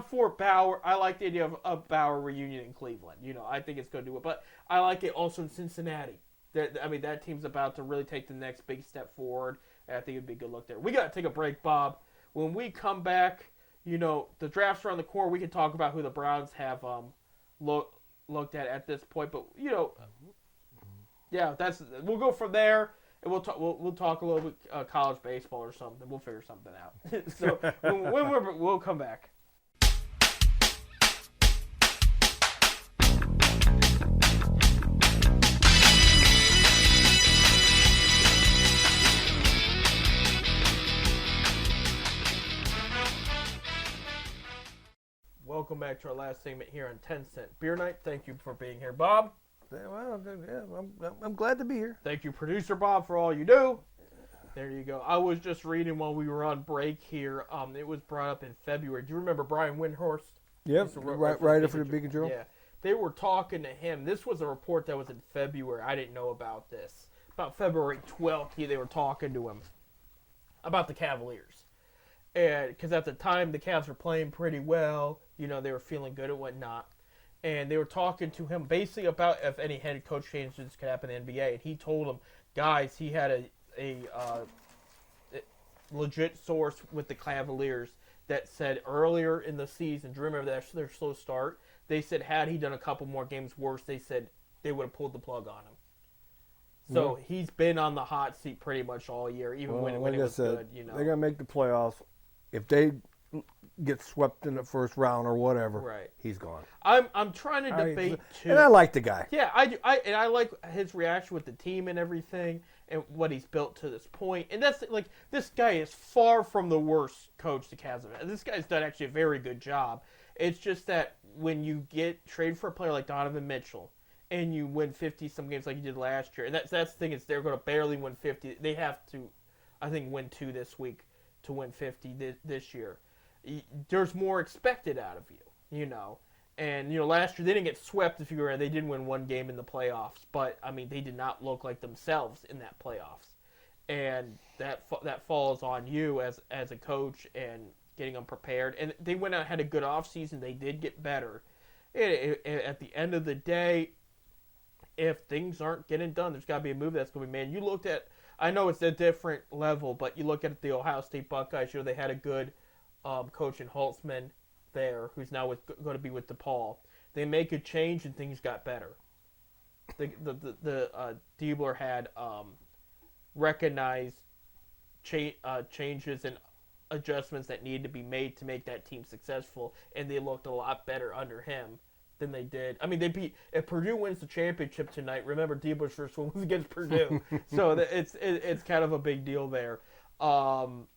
for Bauer. I like the idea of a Bauer reunion in Cleveland. I think it's going to do it. But I like it also in Cincinnati. That team's about to really take the next big step forward. And I think it'd be a good look there. We got to take a break, Bob. When we come back, the draft's around the corner. We can talk about who the Browns have looked at this point. But, we'll go from there. And we'll talk a little bit college baseball or something. We'll figure something out. So we'll come back. Welcome back to our last segment here on 10 Cent Beer Night. Thank you for being here, Bob. Well, I'm glad to be here. Thank you, Producer Bob, for all you do. There you go. I was just reading while we were on break here. It was brought up in February. Do you remember Brian Windhorst? Yep, writer for the Beacon Journal. Yeah. They were talking to him. This was a report that was in February. I didn't know about this. About February 12th, they were talking to him about the Cavaliers. Because at the time, the Cavs were playing pretty well. They were feeling good and whatnot. And they were talking to him basically about if any head coach changes could happen in the NBA. And he told them, guys, he had a legit source with the Cavaliers that said earlier in the season, do you remember that their slow start? They said had he done a couple more games worse, they said they would have pulled the plug on him. So he's been on the hot seat pretty much all year, even when it was good. You know, they're gonna make the playoffs. If they get swept in the first round or whatever, right? He's gone. I'm trying to debate too, and I like the guy. Yeah, I like his reaction with the team and everything, and what he's built to this point. And that's like this guy is far from the worst coach the Cavs have had. This guy's done actually a very good job. It's just that when you get traded for a player like Donovan Mitchell, and you win 50-some games like you did last year. And that's the thing is they're going to barely win 50. They have to, I think, win 2 this week to win 50 this year. There's more expected out of you, you know. And, you know, last year they didn't get swept if you were, they did win 1 game in the playoffs. But, I mean, they did not look like themselves in that playoffs. And that falls on you as a coach and getting them prepared. And they went out and had a good offseason. They did get better. At the end of the day, if things aren't getting done, there's got to be a move that's going to be made. You looked at, I know it's a different level, but you look at the Ohio State Buckeyes. You know, they had a good coach in Holtzman there, who's now going to be with DePaul. They make a change and things got better. Diebler had recognized changes and adjustments that needed to be made to make that team successful, and they looked a lot better under him than they did. I mean, if Purdue wins the championship tonight, remember Diebler's first one was against Purdue. So it's kind of a big deal there. So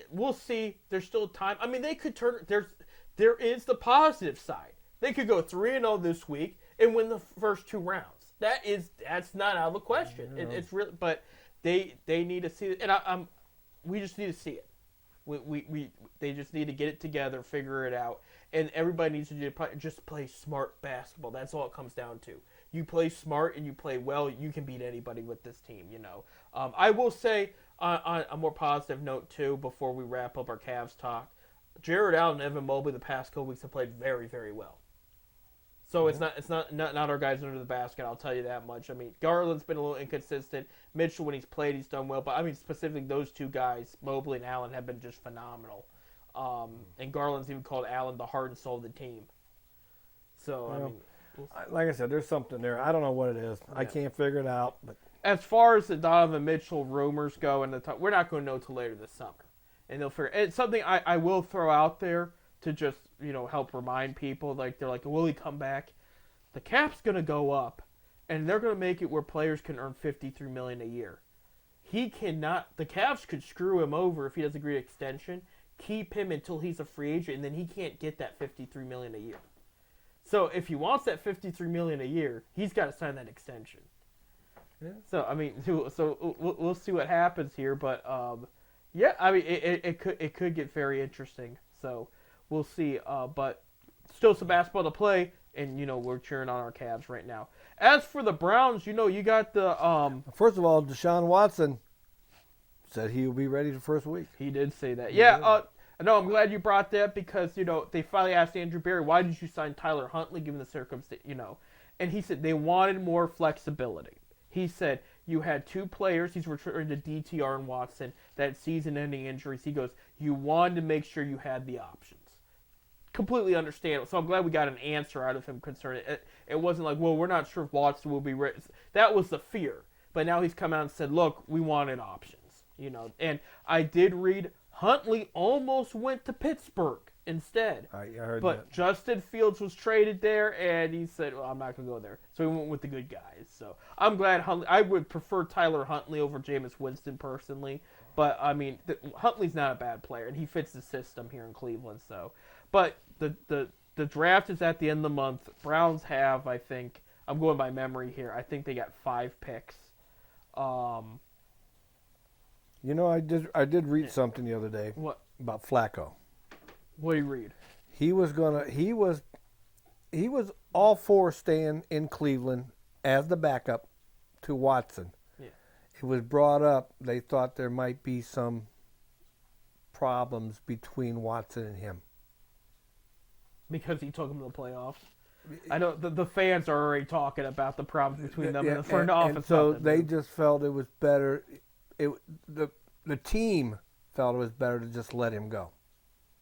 we'll see. There's still time. I mean, they could turn. There is the positive side. They could go 3-0 this week and win the first 2 rounds. That's not out of the question. It's really, but they need to see it, and we just need to see it. They just need to get it together, figure it out, and everybody needs to just play smart basketball. That's all it comes down to. You play smart and you play well, you can beat anybody with this team. You know. I will say on a more positive note too, before we wrap up our Cavs talk, Jared Allen and Evan Mobley the past couple weeks have played very, very well. So it's not our guys under the basket, I'll tell you that much. I mean, Garland's been a little inconsistent. Mitchell, when he's played, he's done well. But, I mean, specifically those 2 guys, Mobley and Allen, have been just phenomenal. And Garland's even called Allen the heart and soul of the team. So, I mean... like I said, there's something there. I don't know what it is. Yeah. I can't figure it out. But as far as the Donovan Mitchell rumors go, we're not going to know till later this summer. And they'll figure... It's something I will throw out there to just, you know, help remind people. Like, they're like, will he come back? The cap's going to go up, and they're going to make it where players can earn $53 million a year. He cannot. The Cavs could screw him over if he doesn't agree to extension, keep him until he's a free agent, and then he can't get that $53 million a year. So if he wants that $53 million a year, he's got to sign that extension. Yeah. So I mean, we'll see what happens here, but yeah, I mean, it could get very interesting. So we'll see. But still some basketball to play. And, you know, we're cheering on our Cavs right now. As for the Browns, you know, you got the... First of all, Deshaun Watson said he will be ready the first week. He did say that. Yeah, no, I'm glad you brought that because, you know, they finally asked Andrew Berry, why did you sign Tyler Huntley given the circumstance, you know? And he said they wanted more flexibility. He said you had 2 players, he's referring to DTR and Watson, that had season-ending injuries. He goes, you wanted to make sure you had the options. Completely understandable. So I'm glad we got an answer out of him concerning it. It wasn't like, well, we're not sure if Watson will be ready. That was the fear. But now he's come out and said, look, we wanted options. You know, and I did read Huntley almost went to Pittsburgh instead. I heard but that. Justin Fields was traded there, and he said, well, I'm not going to go there. So he went with the good guys. So I'm glad Huntley. I would prefer Tyler Huntley over Jameis Winston personally. But, I mean, Huntley's not a bad player, and he fits the system here in Cleveland. So, but the draft is at the end of the month. Browns have, I think, I'm going by memory here, I think they got 5 picks. You know, I did read something the other day. What? About Flacco. What do you read? He was all for staying in Cleveland as the backup to Watson. Yeah. It was brought up. They thought there might be some problems between Watson and him. Because he took him to the playoffs. I know the fans are already talking about the problems between them and the front office. And so they just felt it was better. The team felt it was better to just let him go.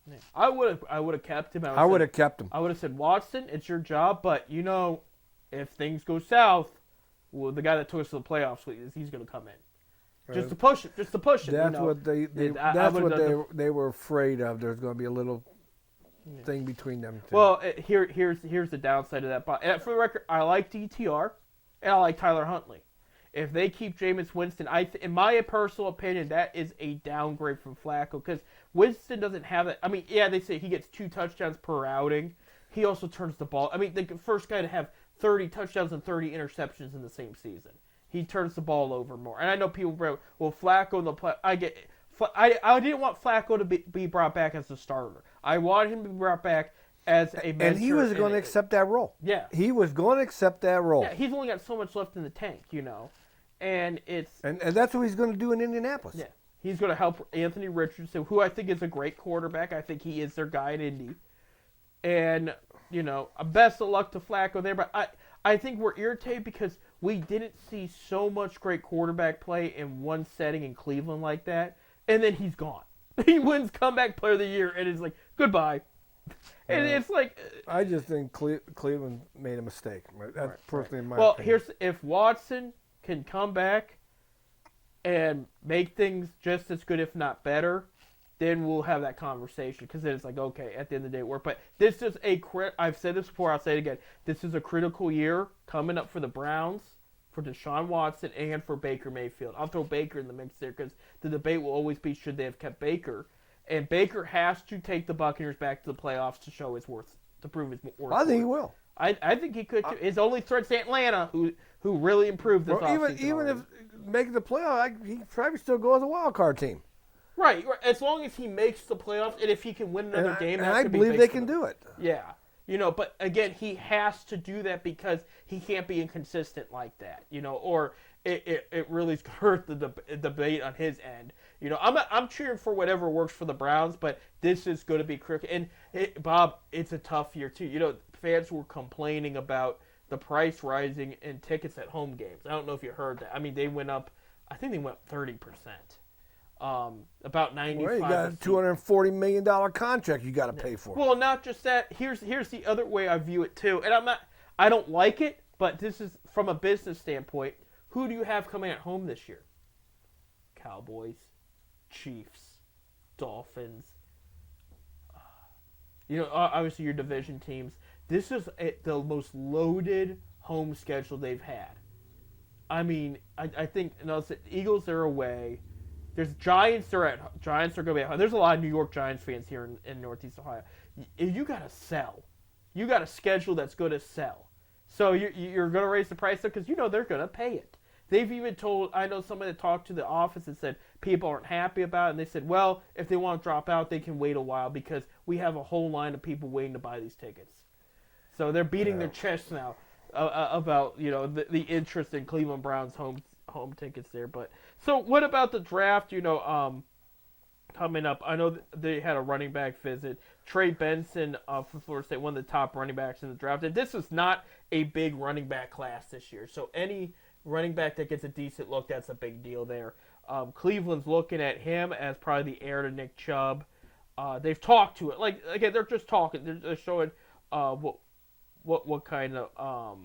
Yeah. I would have kept him. I would have kept him. I would have said, Watson, it's your job, but if things go south, well, the guy that took us to the playoffs, he's going to come in. Just to push it. That's what they were afraid of. There's going to be a little thing between them two. Well, here's the downside of that. But for the record, I like DTR and I like Tyler Huntley. If they keep Jameis Winston, in my personal opinion, that is a downgrade from Flacco because Winston doesn't have that. I mean, yeah, they say he gets 2 touchdowns per outing. He also turns the ball. I mean, the first guy to have 30 touchdowns and 30 interceptions in the same season. He turns the ball over more. And I know people, well, Flacco in the play. I didn't want Flacco to be brought back as a starter. I wanted him to be brought back as a mentor. And he was going to accept that role. Yeah. He was going to accept that role. Yeah, he's only got so much left in the tank, And it's... And that's what he's going to do in Indianapolis. Yeah. He's going to help Anthony Richardson, who I think is a great quarterback. I think he is their guy in Indy. And, best of luck to Flacco there. But I think we're irritated because we didn't see so much great quarterback play in one setting in Cleveland like that. And then he's gone. He wins comeback player of the year, and it's like, goodbye. And it's like... I just think Cleveland made a mistake. That's personally my opinion. Well, if Watson can come back and make things just as good, if not better, then we'll have that conversation. Because then it's like, okay, at the end of the day, it worked. But this is I've said this before, I'll say it again. This is a critical year coming up for the Browns, for Deshaun Watson, and for Baker Mayfield. I'll throw Baker in the mix there because the debate will always be, should they have kept Baker? And Baker has to take the Buccaneers back to the playoffs to show his worth, to prove his worth. I think he will. I think he could too. His only threat's Atlanta, who really improved this offseason. Even if making the playoffs, he probably still go as a wild card team. Right. As long as he makes the playoffs, and if he can win another game, and I believe they can do it. Yeah. But again, he has to do that because he can't be inconsistent like that, or it really hurt the debate on his end. I'm cheering for whatever works for the Browns, but this is going to be critical. And Bob, it's a tough year too. Fans were complaining about the price rising in tickets at home games. I don't know if you heard that. I mean, they went up. I think they went up 30%. About 95. Well, you got a $240 million contract you got to pay for. Well, not just that. Here's the other way I view it too, and I don't like it, but this is from a business standpoint. Who do you have coming at home this year? Cowboys, Chiefs, Dolphins. Obviously your division teams. This is the most loaded home schedule they've had. I mean, I think the Eagles are away. There's Giants are going to be at home. There's a lot of New York Giants fans here in Northeast Ohio. You got to sell. You got a schedule that's going to sell. So you're going to raise the price because they're going to pay it. They've even told, I know somebody that talked to the office and said people aren't happy about it. And they said, well, if they want to drop out, they can wait a while because we have a whole line of people waiting to buy these tickets. So they're beating their chests now about the interest in Cleveland Browns home tickets there. But so what about the draft? Coming up, I know they had a running back visit. Trey Benson from Florida State, one of the top running backs in the draft. And this is not a big running back class this year. So any running back that gets a decent look, that's a big deal there. Cleveland's looking at him as probably the heir to Nick Chubb. They've talked to it. Like, again, they're just talking. They're showing what kind of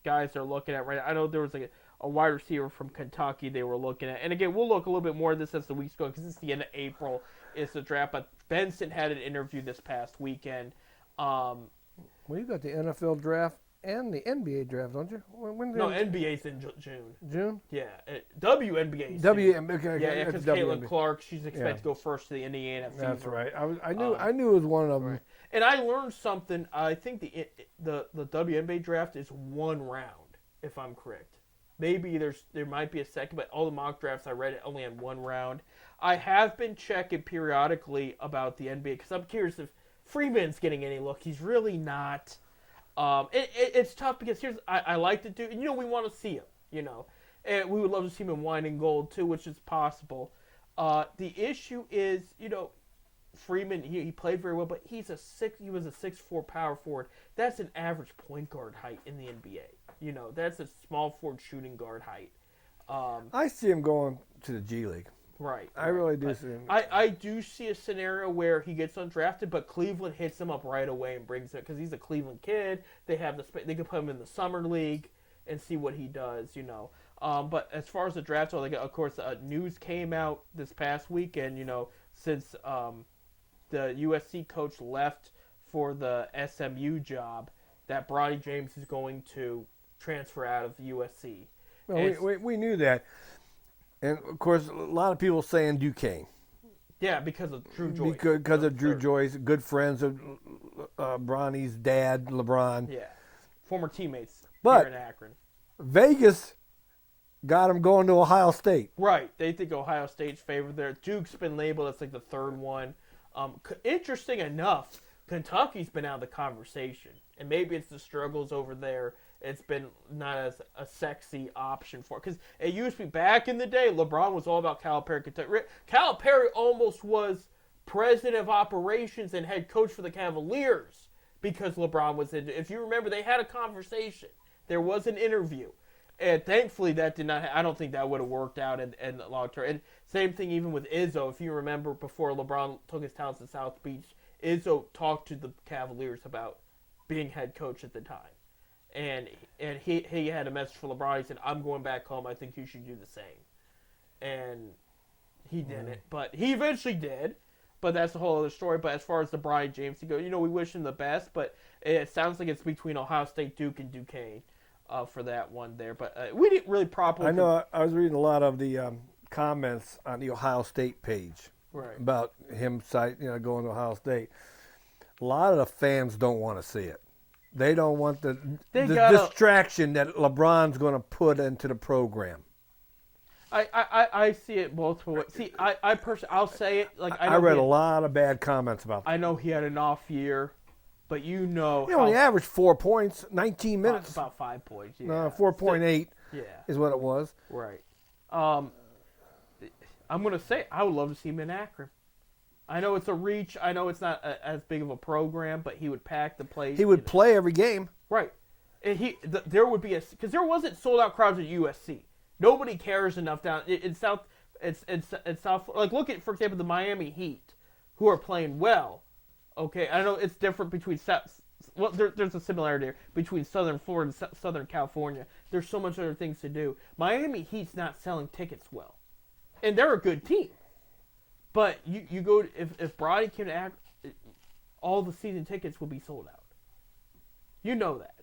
guys they're looking at right now. I know there was a wide receiver from Kentucky they were looking at. And again, we'll look a little bit more at this as the weeks go because it's the end of April. It's the draft. But Benson had an interview this past weekend. Well, you got the NFL draft and the NBA draft, don't you? NBA's in June. June? Yeah. WNBA. Yeah, because Caitlin Clark, she's expected to go first to the Indiana Fever. That's right. I knew it was one of them. Right. And I learned something. I think the WNBA draft is one round, if I'm correct. Maybe there might be a second, but all the mock drafts I read only had one round. I have been checking periodically about the NBA because I'm curious if Freeman's getting any look. He's really not. It's tough because I like to do, and we want to see him, and we would love to see him in wine and gold too, which is possible. The issue is, Freeman, he played very well, but he was a 6'4" power forward. That's an average point guard height in the NBA. That's a small forward shooting guard height. I see him going to the G League. Right. I really do But see him. I do see a scenario where he gets undrafted, but Cleveland hits him up right away and brings him because he's a Cleveland kid. They have they could put him in the summer league and see what he does. But as far as the draft, of course, news came out this past weekend. Since the USC coach left for the SMU job, that Bronny James is going to transfer out of USC. Well, we knew that. And, of course, a lot of people saying Duquesne. Yeah, because of Drew Joyce. Because of Drew Joyce, good friends of Bronny's dad, LeBron. Yeah, former teammates But here in Akron. Vegas got him going to Ohio State. Right, they think Ohio State's favored there. Duke's been labeled as like the third one. Interesting enough, Kentucky's been out of the conversation, and maybe it's the struggles over there. It's been not as a sexy option for it. Because it used to be back in the day, LeBron was all about Calipari, Kentucky. Calipari almost was president of operations and head coach for the Cavaliers because LeBron was in. If you remember, they had a conversation. There was an interview. And thankfully, that did not. I don't think that would have worked out in the long term. And same thing even with Izzo. If you remember, before LeBron took his talents to South Beach, Izzo talked to the Cavaliers about being head coach at the time. And he had a message for LeBron. He said, "I'm going back home. I think you should do the same." And he didn't, but he eventually did. But that's a whole other story. But as far as the Bronny James to go, we wish him the best. But it sounds like it's between Ohio State, Duke, and Duquesne for that one there. But we didn't really properly. I know. I was reading a lot of the comments on the Ohio State page about him going to Ohio State. A lot of the fans don't want to see it. They don't want the distraction that LeBron's going to put into the program. I see it both ways. See, I personally, I'll say it. I read a lot of bad comments about that. I know he had an off year, but he only averaged 4 points, 19 minutes. About 5 points. Yeah. No, 4.8 is what it was. Right. I'm going to say I would love to see him in Akron. I know it's a reach. I know it's not as big of a program, but he would pack the place. He would play every game. Right. And there would be because there wasn't sold out crowds at USC. Nobody cares enough down in South. It's South. Like look at, for example, the Miami Heat, who are playing well. Okay, I know it's different between well, there's a similarity there between Southern Florida and Southern California. There's so much other things to do. Miami Heat's not selling tickets well, and they're a good team. But you go if Bronny came to Akron, all the season tickets would be sold out. You know that,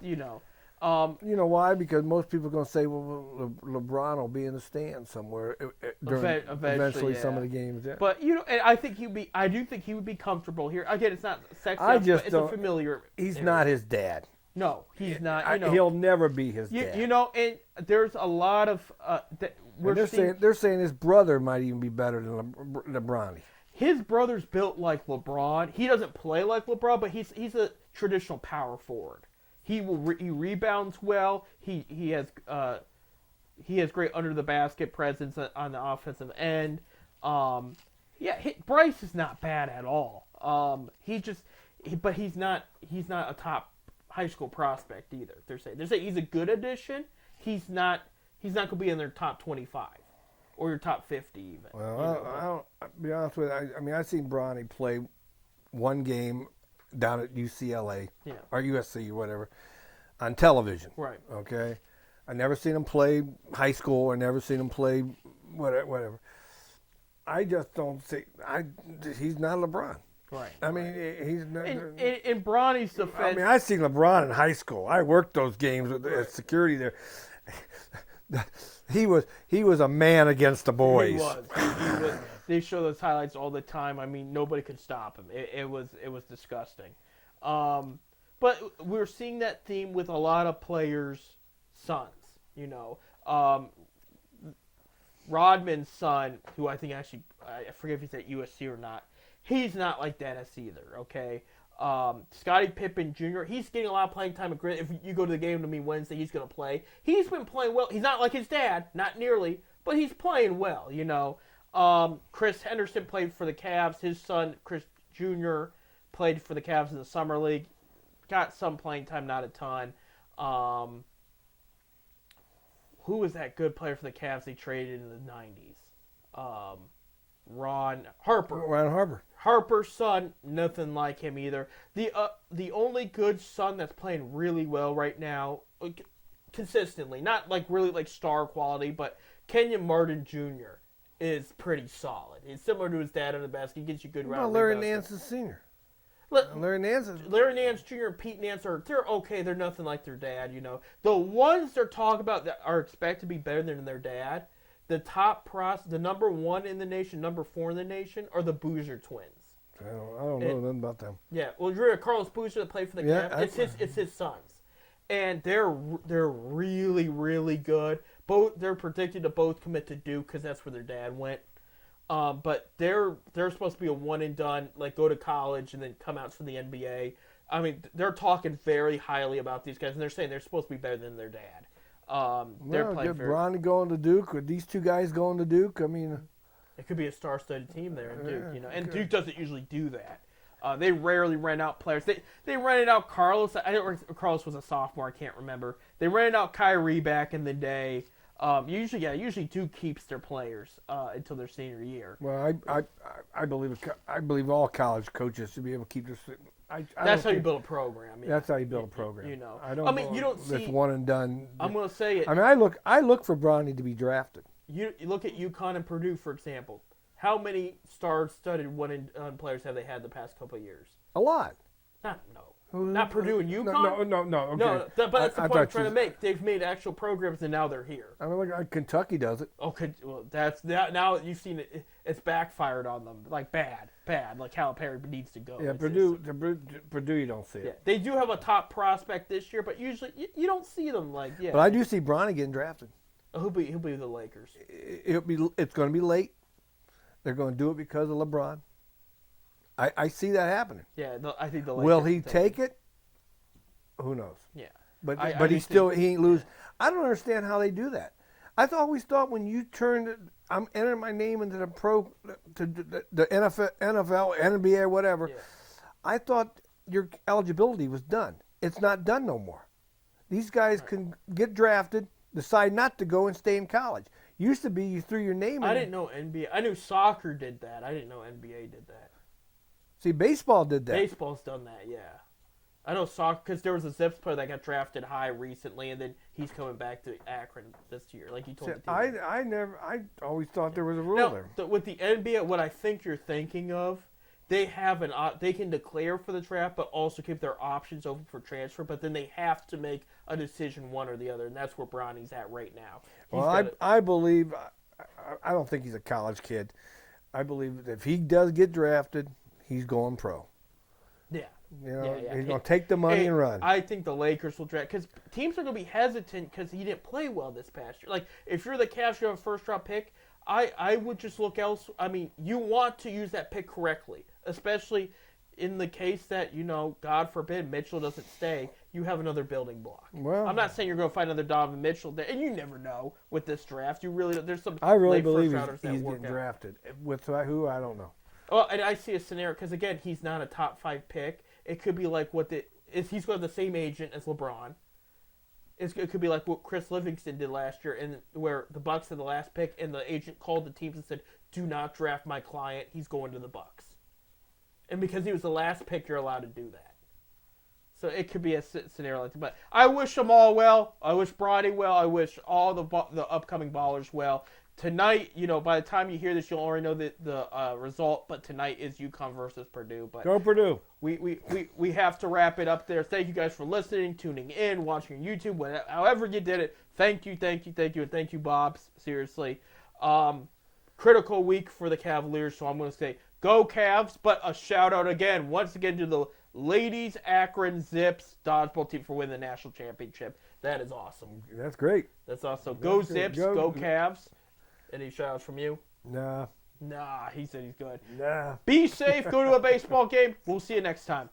You know why? Because most people are going to say, well, LeBron will be in the stands somewhere during eventually some of the games. Yeah. But and I think I do think he would be comfortable here. Again, it's not sexy. But it's a familiar. He's not his dad. No, he's not. He'll never be his dad. And there's a lot of they're saying his brother might even be better than LeBron. His brother's built like LeBron. He doesn't play like LeBron, but he's a traditional power forward. He rebounds well. He has great under the basket presence on the offensive end. Bryce is not bad at all. But he's not a top high school prospect either. They're saying he's a good addition. He's not going to be in their top 25 or your top 50 even. Well, I'll be honest with you. I mean, I've seen Bronny play one game down at UCLA or USC or whatever on television. Right. Okay. I never seen him play high school. I never seen him play whatever. I just don't see. He's not LeBron. Right. I mean, he's not. In Bronny's defense. I mean, I seen LeBron in high school. I worked those games with security there. He was a man against the boys. He was. They show those highlights all the time. I mean, nobody could stop him. It was disgusting. But we're seeing that theme with a lot of players' sons. Rodman's son, who I think I forget if he's at USC or not. He's not like Dennis either. Okay. Scottie Pippen Jr., he's getting a lot of playing time at Grit. If you go to the game to me Wednesday, he's going to play. He's been playing well. He's not like his dad, not nearly, but he's playing well, Chris Henderson played for the Cavs. His son, Chris Jr., played for the Cavs in the Summer League. Got some playing time, not a ton. Who was that good player for the Cavs they traded in the 90s? Ron Harper. Ron Harper. Harper's son, nothing like him either. The only good son that's playing really well right now, consistently, not like really like star quality, but Kenyon Martin Jr. is pretty solid. He's similar to his dad on the basket. He gets you good round. Larry Nance is senior. Larry Nance Jr. and Pete Nance they're okay. They're nothing like their dad. You know, the ones they're talking about that are expected to be better than their dad. The top the number 1 in the nation, number 4 in the nation, are the Boozer twins. I don't know nothing about them. Yeah, well, you remember Carlos Boozer that played for the Cavs? It's his sons, and they're really really good. They're predicted to both commit to Duke because that's where their dad went. But they're supposed to be a one and done, like go to college and then come out for the NBA. I mean, they're talking very highly about these guys, and they're saying they're supposed to be better than their dad. They're playing get Bronny going to Duke, or these two guys going to Duke. I mean, it could be a star-studded team there in Duke, you know. And Duke doesn't usually do that. They rarely rent out players. They rented out Carlos. I don't know if Carlos was a sophomore. I can't remember. They rented out Kyrie back in the day. Usually Duke keeps their players until their senior year. Well, I believe all college coaches should be able to keep their. That's how you build a program. Yeah. That's how you build a program. You know, I mean, you don't see one and done. I'm going to say it. I mean, I look for Bronny to be drafted. You look at UConn and Purdue, for example. How many star-studded one and done players have they had the past couple of years? A lot. Not Purdue and UConn. No. Okay. No, but that's the point I'm trying to make. They've made actual programs, and now they're here. I mean, like Kentucky does it. Okay, well, now you've seen it. It's backfired on them, like bad. Like Calipari needs to go. Yeah, Purdue, you don't see it. Yeah, they do have a top prospect this year, but usually you don't see them like. Yeah. But I do see Bronny getting drafted. He'll be the Lakers. It's going to be late. They're going to do it because of LeBron. I see that happening. Yeah, I think the Lakers. Will he take it? Who knows? Yeah, but he ain't lose. I don't understand how they do that. I always thought when you I'm entering my name into the the NFL, NBA, whatever. Yeah. I thought your eligibility was done. It's not done no more. These guys can get drafted, decide not to go, and stay in college. Used to be you threw your name in. I didn't know NBA. I knew soccer did that. I didn't know NBA did that. See, baseball did that. Baseball's done that, yeah. I know soccer because there was a Zips player that got drafted high recently, and then he's coming back to Akron this year, like you told the team. I always thought there was a rule there. With the NBA, what I think you're thinking of, they have they can declare for the draft, but also keep their options open for transfer. But then they have to make a decision one or the other, and that's where Bronny's at right now. I believe. I don't think he's a college kid. I believe if he does get drafted, he's going pro. Yeah. He's going to take the money and run. I think the Lakers will draft because teams are going to be hesitant because he didn't play well this past year. Like, if you're the Cavs, you have a first-round pick, I would just look else. I mean, you want to use that pick correctly, especially in the case that, God forbid, Mitchell doesn't stay. You have another building block. Well, I'm not saying you're going to find another Donovan Mitchell there, and you never know with this draft. There's some. I really believe he's getting drafted. With who, I don't know. Well, and I see a scenario because again, he's not a top 5 pick. It could be like he's got the same agent as LeBron. It could be like what Chris Livingston did last year, and where the Bucks had the last pick, and the agent called the teams and said, "Do not draft my client. He's going to the Bucks." And because he was the last pick, you're allowed to do that. So it could be a scenario like that. But I wish them all well. I wish Bronny well. I wish all the upcoming ballers well. Tonight, by the time you hear this, you'll already know the result. But tonight is UConn versus Purdue. But go Purdue. We have to wrap it up there. Thank you guys for listening, tuning in, watching YouTube, however you did it. Thank you, and thank you, Bob. Seriously, critical week for the Cavaliers. So I'm going to say go Cavs. But a shout out once again to the ladies Akron Zips dodgeball team for winning the national championship. That is awesome. That's great. That's awesome. Go Zips. Go Cavs. Any shout-outs from you? Nah. He said he's good. Nah. Be safe. Go to a baseball game. We'll see you next time.